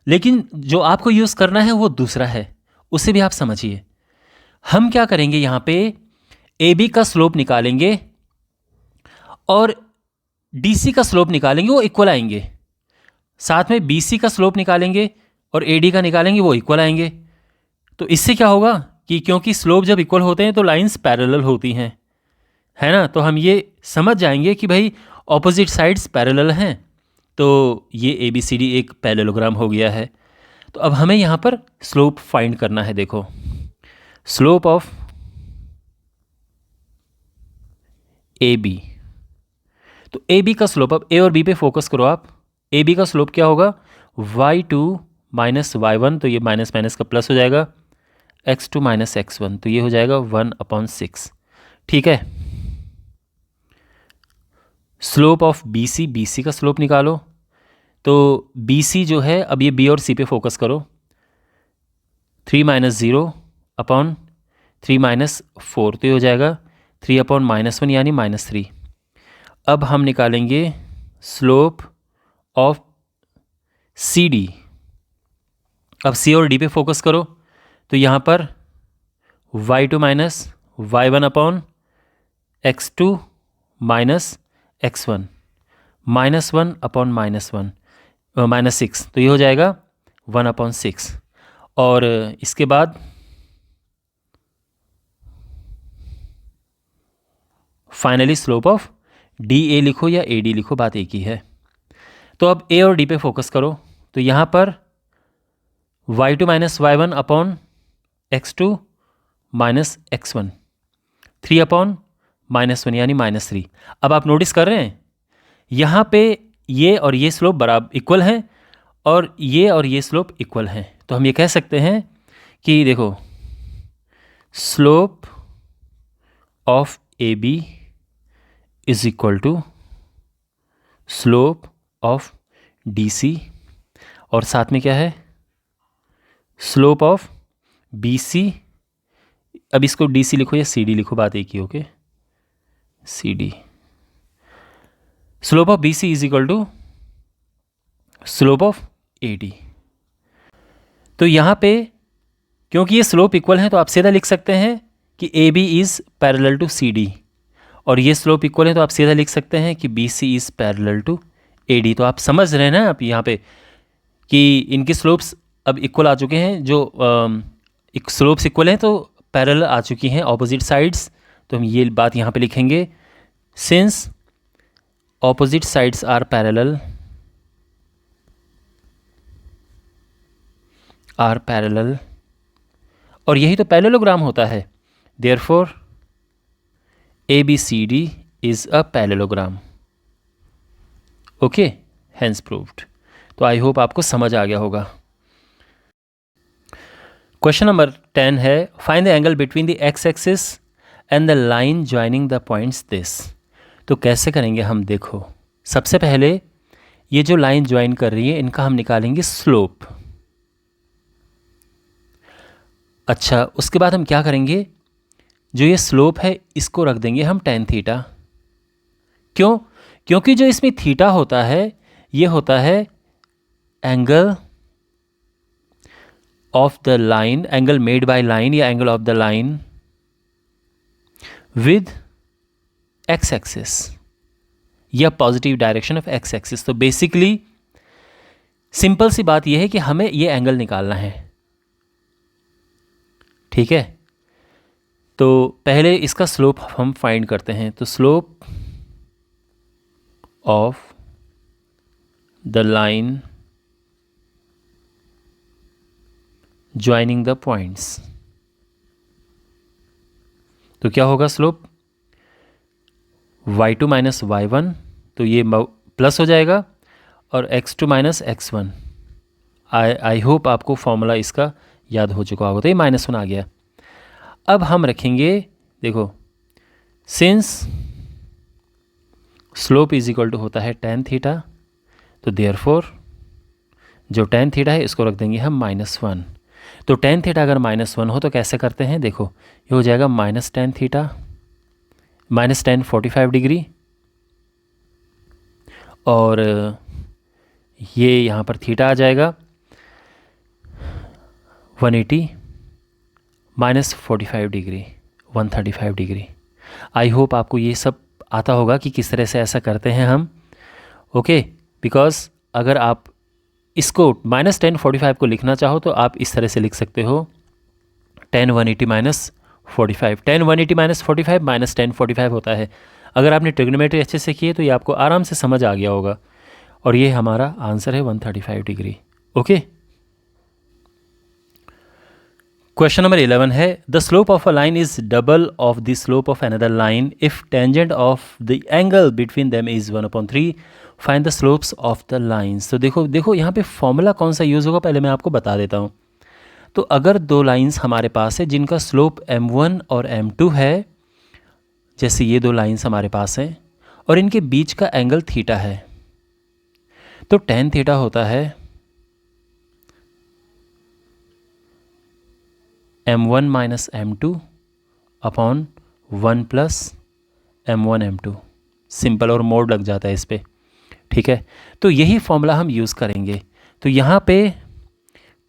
लेकिन जो आपको यूज़ करना है वो दूसरा है, उसे भी आप समझिए। हम क्या करेंगे, यहाँ पे ए बी का स्लोप निकालेंगे और डी सी का स्लोप निकालेंगे, वो इक्वल आएंगे। साथ में बी सी का स्लोप निकालेंगे और ए डी का निकालेंगे, वो इक्वल आएंगे। तो इससे क्या होगा कि क्योंकि स्लोप जब इक्वल होते हैं तो लाइंस पैरेलल होती हैं, है ना। तो हम ये समझ जाएंगे कि भाई ऑपोजिट साइड्स पैरेलल हैं, तो ये ए बी सी डी एक पैरेललोग्राम हो गया है। तो अब हमें यहाँ पर स्लोप फाइंड करना है। देखो, स्लोप ऑफ ए बी, तो ए बी का स्लोप, अब ए और बी पे फोकस करो आप। ए बी का स्लोप क्या होगा, y2 माइनस y1, तो ये माइनस माइनस का प्लस हो जाएगा, x2 माइनस x1, तो ये हो जाएगा 1/6। ठीक है। स्लोप ऑफ बी सी का स्लोप निकालो। तो बी सी जो है, अब ये बी और सी पे फोकस करो, 3 माइनस 0/3 माइनस 4, तो ये हो जाएगा 3/-1 यानी -3। अब हम निकालेंगे स्लोप ऑफ सी डी। अब सी और डी पे फोकस करो, तो यहाँ पर y2 minus y1/x2 minus x1, -1/-1 -6, तो ये हो जाएगा 1/6। और इसके बाद finally slope of D A लिखो या ए डी लिखो, बात एक ही है। तो अब ए और डी पे फोकस करो, तो यहाँ पर y2 minus y1/x2 minus x1, 3/-1 यानी -3। अब आप नोटिस कर रहे हैं यहाँ पे ये और ये स्लोप बराबर इक्वल हैं और ये स्लोप इक्वल हैं। तो हम ये कह सकते हैं कि देखो, slope of a b is equal to slope of d c, और साथ में क्या है, स्लोप ऑफ बी सी। अब इसको डी सी लिखो या सी डी लिखो, बात एक ही, okay, C D. Slope of B C is equal to slope of A D. तो यहाँ पे क्योंकि ये स्लोप इक्वल है तो आप सीधा लिख सकते हैं कि a b is parallel to c d, और ये स्लोप इक्वल है तो आप सीधा लिख सकते हैं कि b c is parallel to a D. तो आप समझ रहे हैं ना आप यहाँ पे कि इनके स्लोप्स अब इक्वल आ चुके हैं, जो स्लोप्स इक्वल हैं तो पैरेलल आ चुकी हैं ऑपोजिट साइड्स। तो हम ये बात यहाँ पे लिखेंगे, since opposite sides are parallel और यही तो पैरेललोग्राम होता है। Therefore a b c d is a parallelogram. Okay, hence proved. तो आई होप आपको समझ आ गया होगा। क्वेश्चन नंबर 10 है, find the angle between the x axis and the line joining the points this. तो कैसे करेंगे हम, देखो, सबसे पहले ये जो लाइन ज्वाइन कर रही है इनका हम निकालेंगे स्लोप। अच्छा, उसके बाद हम क्या करेंगे, जो ये स्लोप है इसको रख देंगे हम tan थीटा। क्यों? क्योंकि जो इसमें थीटा होता है ये होता है angle of the line, angle made by line या angle of the line with X axis या positive direction of X axis. तो बेसिकली सिंपल सी बात यह है कि हमें ये एंगल निकालना है। ठीक है, तो पहले इसका स्लोप हम फाइंड करते हैं। तो slope of the line joining the points, तो क्या होगा स्लोप, y2 माइनस y1, तो ये प्लस हो जाएगा, और x2 minus x1। I hope आपको फॉर्मूला इसका याद हो चुका होगा। तो ये -1 आ गया। अब हम रखेंगे, देखो, since slope is equal to होता है tan थीटा, तो देयरफॉर जो tan थीटा है इसको रख देंगे हम -1। तो टेन थीटा अगर -1 हो तो कैसे करते हैं, देखो ये हो जाएगा -10 थीटा -10 45 डिग्री, और ये यहाँ पर थीटा आ जाएगा 180 -45 डिग्री 135 डिग्री। आई होप आपको ये सब आता होगा कि किस तरह से ऐसा करते हैं हम। ओके, बिकॉज अगर आप इसको -10 45 को लिखना चाहो तो आप इस तरह से लिख सकते हो 10 180 -45, 10 180 -45 -10 45 होता है। अगर आपने ट्रिग्नोमेट्री अच्छे से की है तो ये आपको आराम से समझ आ गया होगा, और ये हमारा आंसर है 135 डिग्री। ओके, क्वेश्चन नंबर 11 है the slope of a line is double of the slope of another line if tangent of the angle between them is 1/3, find the slopes of the lines. तो देखो यहाँ पे formula कौन सा use होगा पहले मैं आपको बता देता हूँ। तो अगर दो लाइंस हमारे पास है जिनका स्लोप m1 और m2 है, जैसे ये दो लाइंस हमारे पास हैं और इनके बीच का एंगल थीटा है, तो tan थीटा होता है m1 minus m2 upon 1 plus m1 m2। Simple, और मोड लग जाता है इस पर, ठीक है। तो यही फॉर्मूला हम यूज़ करेंगे। तो यहाँ पे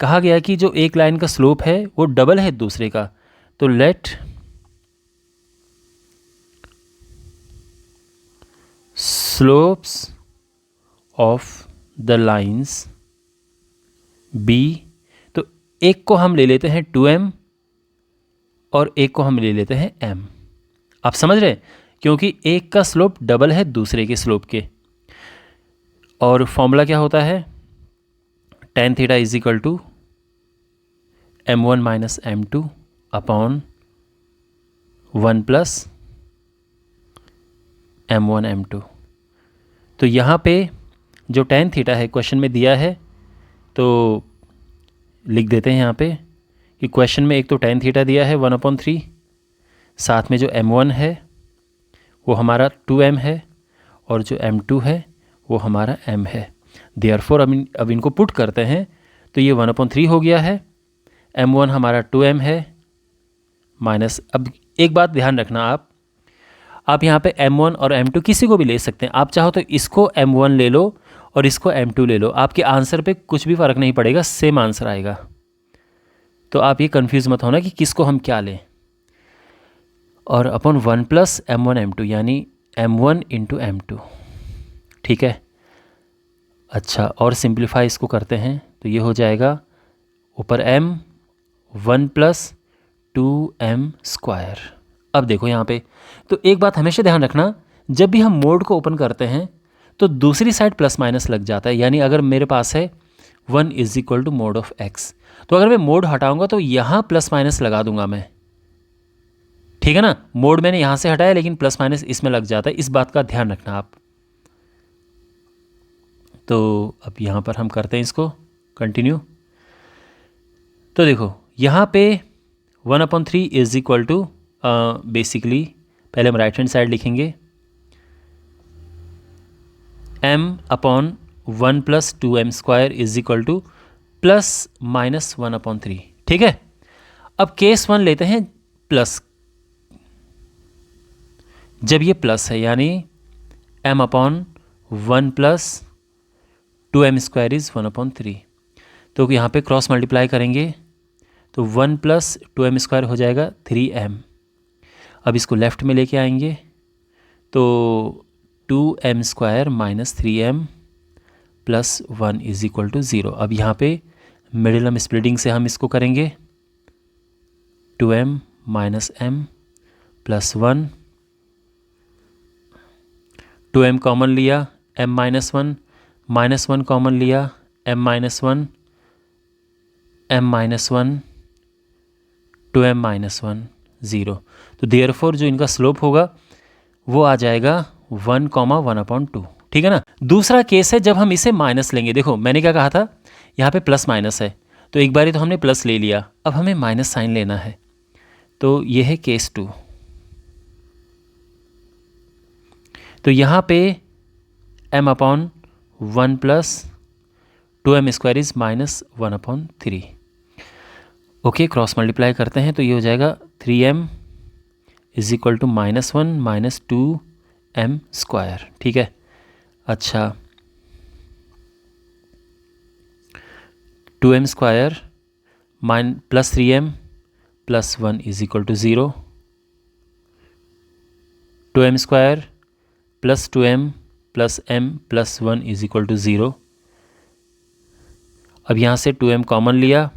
कहा गया कि जो एक लाइन का स्लोप है वो डबल है दूसरे का, तो let slopes of the lines be, तो एक को हम ले लेते हैं 2m और एक को हम ले लेते हैं m। आप समझ रहे हैं, क्योंकि एक का स्लोप डबल है दूसरे के स्लोप के। और फॉर्मूला क्या होता है, tan theta is equal to m1 minus m2 upon 1 plus m1 m2। तो यहाँ पे जो tan थीटा है क्वेश्चन में दिया है, तो लिख देते हैं यहाँ पे कि क्वेश्चन में एक तो tan थीटा दिया है 1/3, साथ में जो m1 है वो हमारा 2m है, और जो m2 है वो हमारा m है। देयरफॉर अब इनको पुट करते हैं तो ये 1/3 हो गया है, m1 हमारा 2m है माइनस। अब एक बात ध्यान रखना, आप यहाँ पे m1 और m2 किसी को भी ले सकते हैं। आप चाहो तो इसको m1 ले लो और इसको m2 ले लो, आपके आंसर पे कुछ भी फ़र्क नहीं पड़ेगा, सेम आंसर आएगा। तो आप ये कंफ्यूज मत होना कि किसको हम क्या लें। और अपॉन 1 प्लस m1 m2 यानी m1 इंटू m2, ठीक है। अच्छा, और सिंप्लीफाई इसको करते हैं तो ये हो जाएगा ऊपर m 1 प्लस 2m स्क्वायर। अब देखो यहाँ पे, तो एक बात हमेशा ध्यान रखना, जब भी हम मोड को ओपन करते हैं तो दूसरी साइड प्लस माइनस लग जाता है। यानी अगर मेरे पास है 1 is equal to mod of x, तो अगर मैं मोड हटाऊंगा तो यहाँ प्लस माइनस लगा दूंगा मैं, ठीक है ना। मोड मैंने यहाँ से हटाया लेकिन प्लस माइनस इसमें लग जाता है, इस बात का ध्यान रखना आप। तो अब यहाँ पर हम करते हैं इसको कंटिन्यू। तो देखो यहाँ पे 1/3 इज इक्वल टू, बेसिकली पहले हम राइट हैंड साइड लिखेंगे m upon 1 plus 2m square is equal two plus minus 1/3, ठीक है। अब केस 1 लेते हैं प्लस, जब ये प्लस है यानी m upon 1 plus 2m square is 1/3, तो यहाँ पे क्रॉस मल्टीप्लाई करेंगे तो 1 प्लस 2m स्क्वायर हो जाएगा 3m। अब इसको लेफ़्ट में लेके आएंगे तो 2m square minus 3m plus 1 is equal to 0। अब यहाँ पे मिडिलम स्प्लिटिंग से हम इसको करेंगे 2m minus m plus 1, 2m common लिया m माइनस 1 कॉमन लिया m minus 1, m minus 1 2m minus 1 0। तो देयरफॉर जो इनका स्लोप होगा वो आ जाएगा 1,1/2, ठीक है ना। दूसरा केस है जब हम इसे माइनस लेंगे। देखो मैंने क्या कहा था, यहाँ पे प्लस माइनस है, तो एक बारी तो हमने प्लस ले लिया, अब हमें माइनस साइन लेना है, तो ये है केस 2। तो यहाँ पे m upon 1 plus 2m square is minus 1/3। Okay, cross multiply करते हैं तो ये हो जाएगा 3m is equal to -1 minus 2m square. ठीक है, अच्छा 2m square plus 3m plus 1 is equal to 0, 2m square plus 2m plus m plus 1 is equal to 0। अब यहाँ से 2m कॉमन लिया,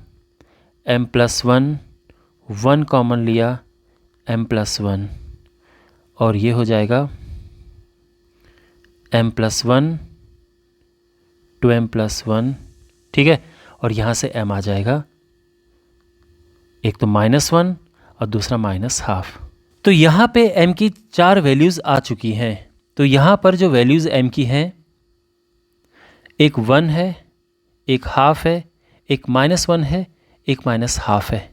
m प्लस 1, 1 कॉमन लिया, m प्लस 1, और ये हो जाएगा m प्लस 1, 2m प्लस 1। ठीक है, और यहाँ से m आ जाएगा, एक तो -1 और दूसरा -½ तो यहाँ पे m की 4 वैल्यूज़ आ चुकी हैं। तो यहाँ पर जो वैल्यूज़ m की हैं, एक 1 है, एक ½ है, एक -1 है, एक -½ है।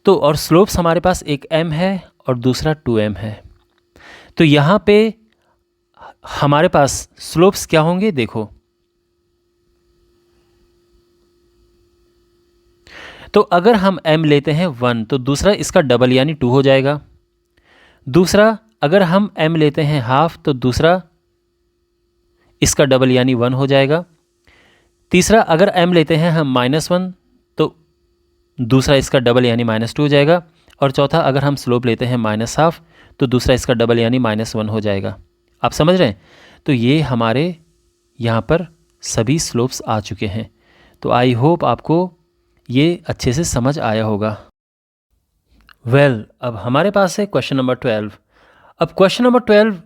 तो और स्लोप्स हमारे पास एक m है और दूसरा 2m है। तो यहाँ पे हमारे पास स्लोप्स क्या होंगे देखो, तो अगर हम m लेते हैं 1 तो दूसरा इसका डबल यानी 2 हो जाएगा। दूसरा अगर हम m लेते हैं ½ तो दूसरा इसका डबल यानी 1 हो जाएगा। तीसरा अगर m लेते हैं हम -1 तो दूसरा इसका डबल यानी -2 हो जाएगा। और चौथा अगर हम स्लोप लेते हैं -½ तो दूसरा इसका डबल यानी -1 हो जाएगा। आप समझ रहे हैं? तो ये हमारे यहाँ पर सभी स्लोप्स आ चुके हैं। तो आई होप आपको ये अच्छे से समझ आया होगा। वेल, अब हमारे पास है क्वेश्चन नंबर 12। अब क्वेश्चन नंबर 12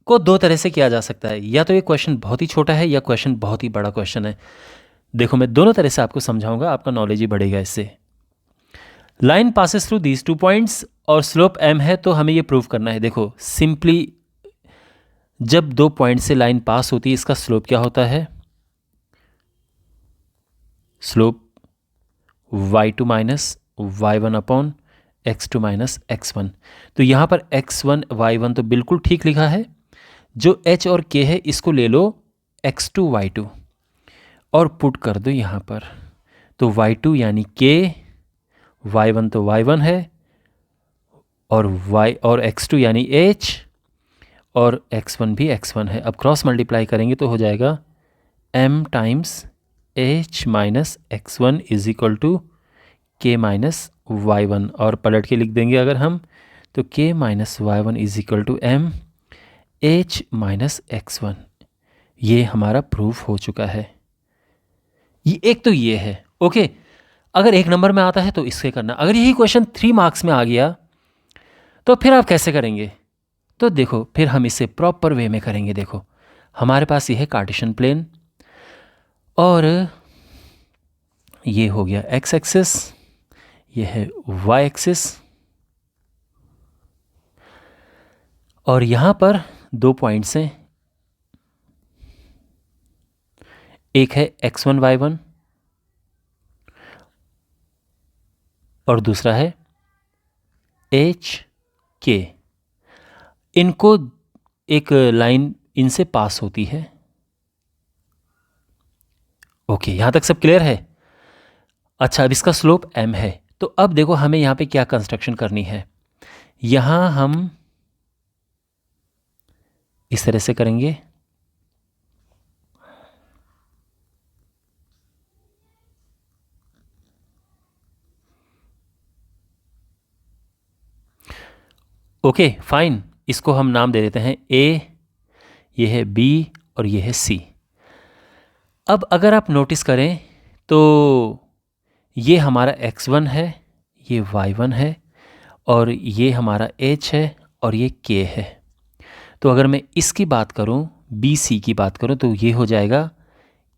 को दो तरह से किया जा सकता है, या तो ये क्वेश्चन बहुत ही छोटा है या क्वेश्चन बहुत ही बड़ा क्वेश्चन है। देखो, मैं दोनों तरह से आपको समझाऊंगा, आपका नॉलेज ही बढ़ेगा इससे। Line passes through these 2 points और स्लोप m है, तो हमें ये प्रूव करना है। देखो सिंपली, जब 2 पॉइंट से लाइन पास होती है इसका स्लोप क्या होता है? Slope y2 minus y1 upon x2 minus x1। तो यहाँ पर x1 y1 तो बिल्कुल ठीक लिखा है। जो h और k है इसको ले लो x2 y2 और पुट कर दो यहाँ पर। तो y2 यानी k, y1 तो y1 है, और x2 यानी h, और x1 भी x1 है। अब क्रॉस मल्टीप्लाई करेंगे तो हो जाएगा m times h minus x1 is equal to k minus y1, और पलट के लिख देंगे अगर हम, तो k minus y1 is equal to m h minus x1। ये हमारा प्रूफ हो चुका है। ये एक तो ये है। ओके, अगर 1 नंबर में आता है तो इससे करना। अगर यही क्वेश्चन 3 मार्क्स में आ गया तो फिर आप कैसे करेंगे? तो देखो, फिर हम इसे प्रॉपर वे में करेंगे। देखो, हमारे पास ये है कार्टेशियन प्लेन, और ये हो गया x एक्सिस, ये है y एक्सिस, और यहाँ पर 2 पॉइंट्स हैं, एक है x1 y1 और दूसरा है h k। इनको एक लाइन इनसे पास होती है। ओके, यहाँ तक सब क्लियर है? अच्छा, अब इसका स्लोप m है। तो अब देखो हमें यहाँ पे क्या कंस्ट्रक्शन करनी है। यहाँ हम इस तरह से करेंगे, ओके फाइन। इसको हम नाम दे देते हैं A, ये है B और ये है C। अब अगर आप नोटिस करें तो ये हमारा x1 है, ये y1 है, और ये हमारा h है और ये k है। तो अगर मैं इसकी बात करूं, BC की बात करूं, तो ये हो जाएगा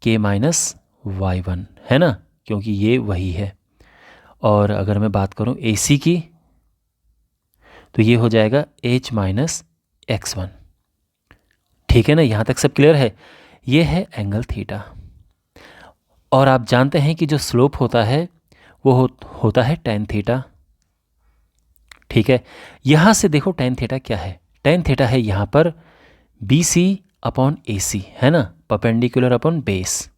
k माइनस y1, है ना, क्योंकि ये वही है। और अगर मैं बात करूं AC की, तो ये हो जाएगा h माइनस x1। ठीक है ना, यहाँ तक सब क्लियर है? ये है एंगल थीटा, और आप जानते हैं कि जो स्लोप होता है वो होता है tan थीटा। ठीक है, यहाँ से देखो tan थीटा क्या है? tan थीटा है यहाँ पर BC अपॉन AC, है ना, परपेंडिकुलर अपॉन बेस।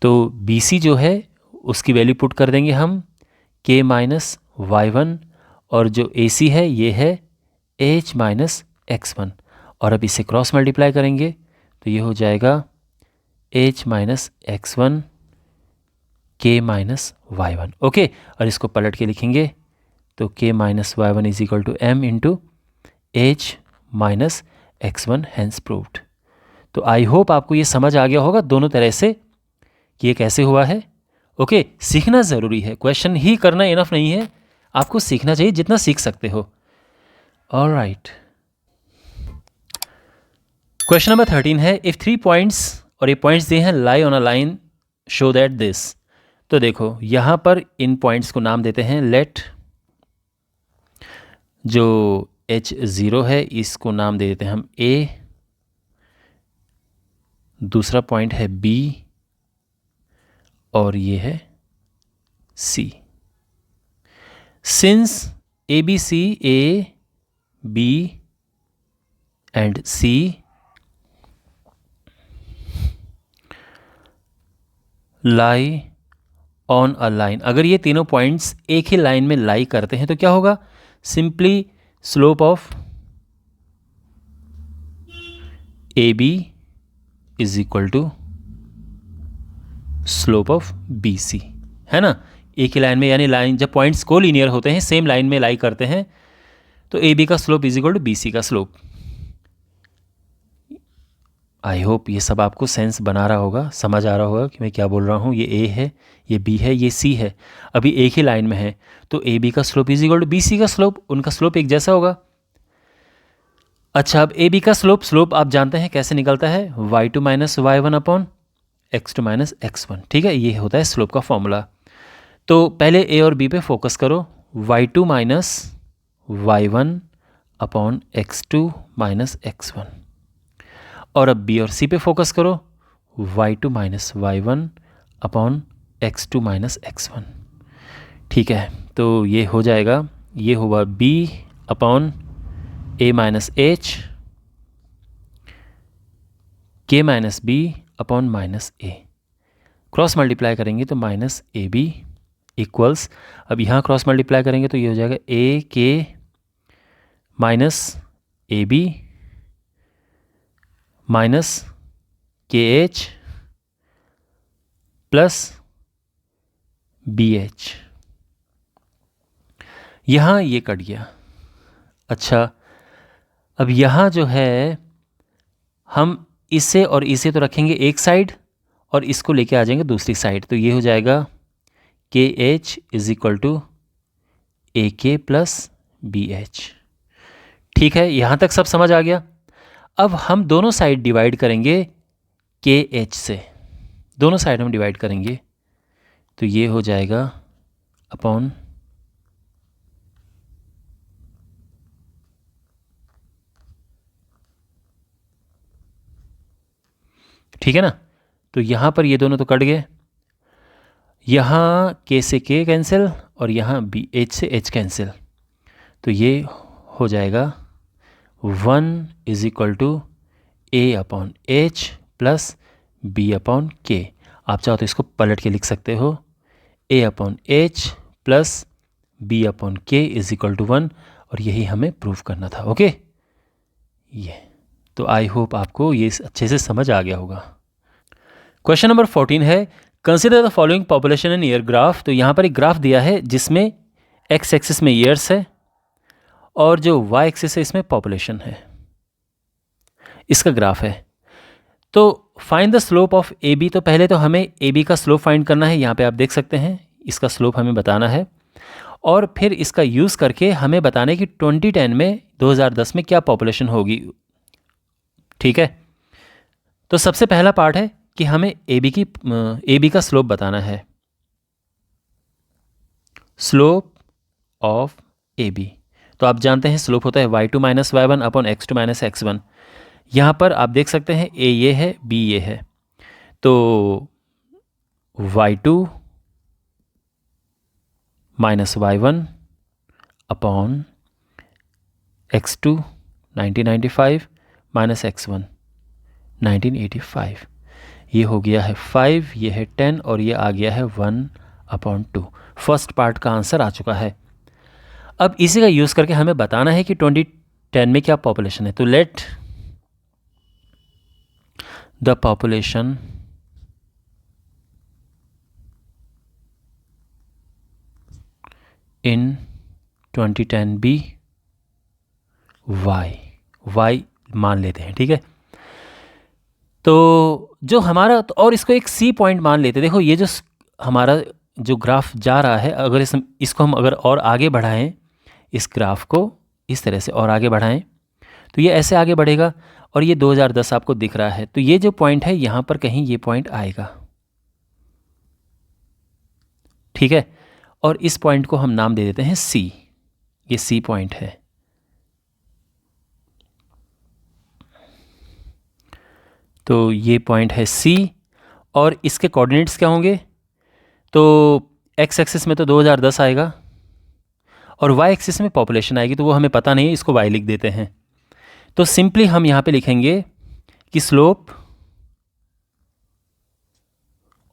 तो बी सी जो है उसकी वैल्यू पुट कर देंगे हम के माइनस वाई वन, और जो ए सी है ये है एच माइनस एक्स वन, और अब इसे क्रॉस मल्टीप्लाई करेंगे तो ये हो जाएगा h minus x one k minus y one. Okay, और इसको पलट के लिखेंगे तो k minus y one is equal to m into h minus x one, hence proved. तो आई होप आपको ये समझ आ गया होगा दोनों तरह से कि ये कैसे हुआ है। ओके, सीखना ज़रूरी है, क्वेश्चन ही करना इनफ नहीं है, आपको सीखना चाहिए जितना सीख सकते हो। ऑलराइट, क्वेश्चन नंबर 13 है इफ़ 3 पॉइंट्स, और ये पॉइंट्स दिए हैं lie on a line show that this. तो देखो यहाँ पर इन पॉइंट्स को नाम देते हैं लेट, जो H0 है इसको नाम दे देते हैं हम A, दूसरा पॉइंट है B, और ये है C। Since ABC, A, B and C lie on a line, अगर ये तीनों पॉइंट्स एक ही लाइन में लाई करते हैं तो क्या होगा, simply slope of a b is equal to slope of B c, है ना। एक ही लाइन में, यानी लाइन जब पॉइंट्स को लीनियर होते हैं, सेम लाइन में लाई करते हैं, तो ए बी का slope is equal to b c का स्लोप। आई होप ये सब आपको सेंस बना रहा होगा, समझ आ रहा होगा कि मैं क्या बोल रहा हूँ। ये ए है, ये बी है, ये सी है, अभी एक ही लाइन में है, तो ए बी का slope is equal to b c का स्लोप, उनका स्लोप एक जैसा होगा। अच्छा, अब ए बी का स्लोप आप जानते हैं कैसे निकलता है, y two minus y one upon x two minus x one, ठीक है, ये होता है स्लोप का फॉर्मूला। तो पहले ए और बी पे फोकस करो, y two minus y one upon x two minus x one, और अब बी और सी पे फोकस करो, y two minus y one upon x two minus x one, ठीक है। तो ये हो जाएगा, ये होगा b upon a minus h, k minus b upon minus a, cross multiply करेंगे तो माइनस ए बी इक्वल्स, अब यहाँ क्रॉस मल्टीप्लाई करेंगे तो ये हो जाएगा ए के माइनस ए बी माइनस के एच प्लस बी एच, यहाँ ये कट गया। अच्छा, अब यहाँ जो है हम इसे और इसे तो रखेंगे एक साइड, और इसको लेके आ जाएंगे दूसरी साइड, तो ये हो जाएगा के एच इज इक्वल टू ए के प्लस बी एच, ठीक है, यहाँ तक सब समझ आ गया। अब हम दोनों साइड डिवाइड करेंगे के एच से, दोनों साइड हम डिवाइड करेंगे तो ये हो जाएगा अपॉन ठीक है ना। तो यहाँ पर ये दोनों तो कट गए, यहाँ के से के कैंसिल, और यहाँ बी एच से एच कैंसिल, तो ये हो जाएगा 1 is equal to a upon h plus b upon k. आप चाहो तो इसको पलट के लिख सकते हो, a upon h plus b upon k is equal to 1, और यही हमें प्रूव करना था। ओके, ये तो आई होप आपको ये अच्छे से समझ आ गया होगा। क्वेश्चन नंबर 14 है consider the following population in year graph. तो यहाँ पर एक ग्राफ दिया है जिसमें एक्स एक्सिस में ईयर्स है और जो वाई एक्सिस है इसमें पॉपुलेशन है, इसका ग्राफ है। तो find the slope of a b. तो पहले तो हमें ए बी का स्लोप फाइंड करना है, यहाँ पे आप देख सकते हैं इसका स्लोप हमें बताना है, और फिर इसका यूज़ करके हमें बताना है कि 2010 में 2010 में क्या पॉपुलेशन होगी। ठीक है, तो सबसे पहला पार्ट है कि हमें ए बी का स्लोप बताना है, स्लोप ऑफ ए बी। तो आप जानते हैं स्लोप होता है y2 minus y one upon x2 minus x one. यहाँ पर आप देख सकते हैं a ये है, b ये है, तो y2 minus y one upon x2 1995 minus x1 1985, ये हो गया है 5, ये है 10 और ये आ गया है 1/2। फर्स्ट पार्ट का आंसर आ चुका है। अब इसी का यूज़ करके हमें बताना है कि 2010 में क्या पॉपुलेशन है। तो let the population in 2010 be y मान लेते हैं, ठीक है। तो जो हमारा और इसको एक सी पॉइंट मान लेते हैं। देखो ये जो हमारा जो ग्राफ जा रहा है, अगर इसको हम अगर और आगे बढ़ाएं, इस ग्राफ को इस तरह से और आगे बढ़ाएं तो ये ऐसे आगे बढ़ेगा और ये 2010 आपको दिख रहा है। तो ये जो पॉइंट है यहाँ पर कहीं ये पॉइंट आएगा, ठीक है। और इस पॉइंट को हम नाम दे देते हैं सी। ये सी पॉइंट है। तो ये पॉइंट है सी और इसके कोऑर्डिनेट्स क्या होंगे? तो एक्स एक्सिस में तो 2010 आएगा और वाई एक्सिस में पॉपुलेशन आएगी, तो वो हमें पता नहीं है, इसको वाई लिख देते हैं। तो सिंपली हम यहाँ पे लिखेंगे कि slope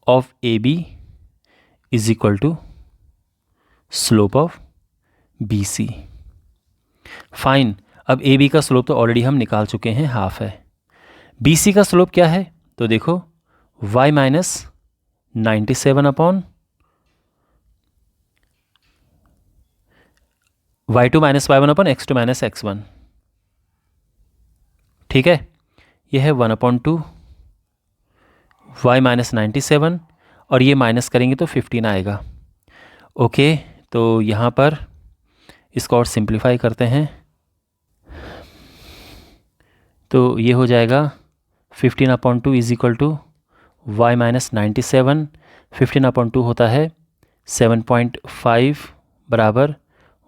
of a b is equal to slope of B c. Fine. अब ए बी का स्लोप तो ऑलरेडी हम निकाल चुके हैं, हाफ है। बी सी का स्लोप क्या है? तो देखो y minus 97 upon y2 minus y1 upon x2 minus x1, ठीक है। यह है 1/2 y माइनस 97 और ये माइनस करेंगे तो 15 आएगा। ओके, तो यहाँ पर इसको और सिंप्लीफाई करते हैं तो ये हो जाएगा 15/2 is equal to y minus 97। 15/2 होता है 7.5 बराबर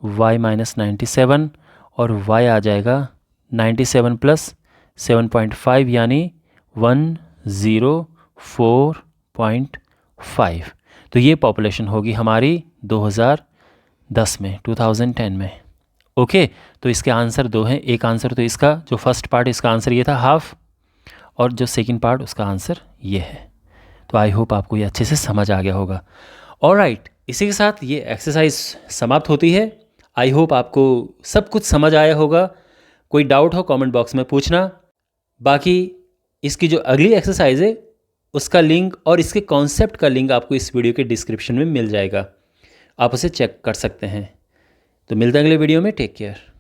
y माइनस 97 और y आ जाएगा 97 प्लस 7.5 यानी 104.5। तो ये पॉपुलेशन होगी हमारी 2010 में, 2010 में। ओके, तो इसके आंसर दो हैं। एक आंसर तो इसका जो फर्स्ट पार्ट इसका आंसर ये था हाफ, और जो सेकंड पार्ट उसका आंसर ये है। तो आई होप आपको ये अच्छे से समझ आ गया होगा। ऑलराइट, इसी के साथ ये एक्सरसाइज समाप्त होती है। आई होप आपको सब कुछ समझ आया होगा। कोई डाउट हो कमेंट बॉक्स में पूछना। बाकी इसकी जो अगली एक्सरसाइज है उसका लिंक और इसके कॉन्सेप्ट का लिंक आपको इस वीडियो के डिस्क्रिप्शन में मिल जाएगा, आप उसे चेक कर सकते हैं। तो मिलते हैं अगले वीडियो में। Take care.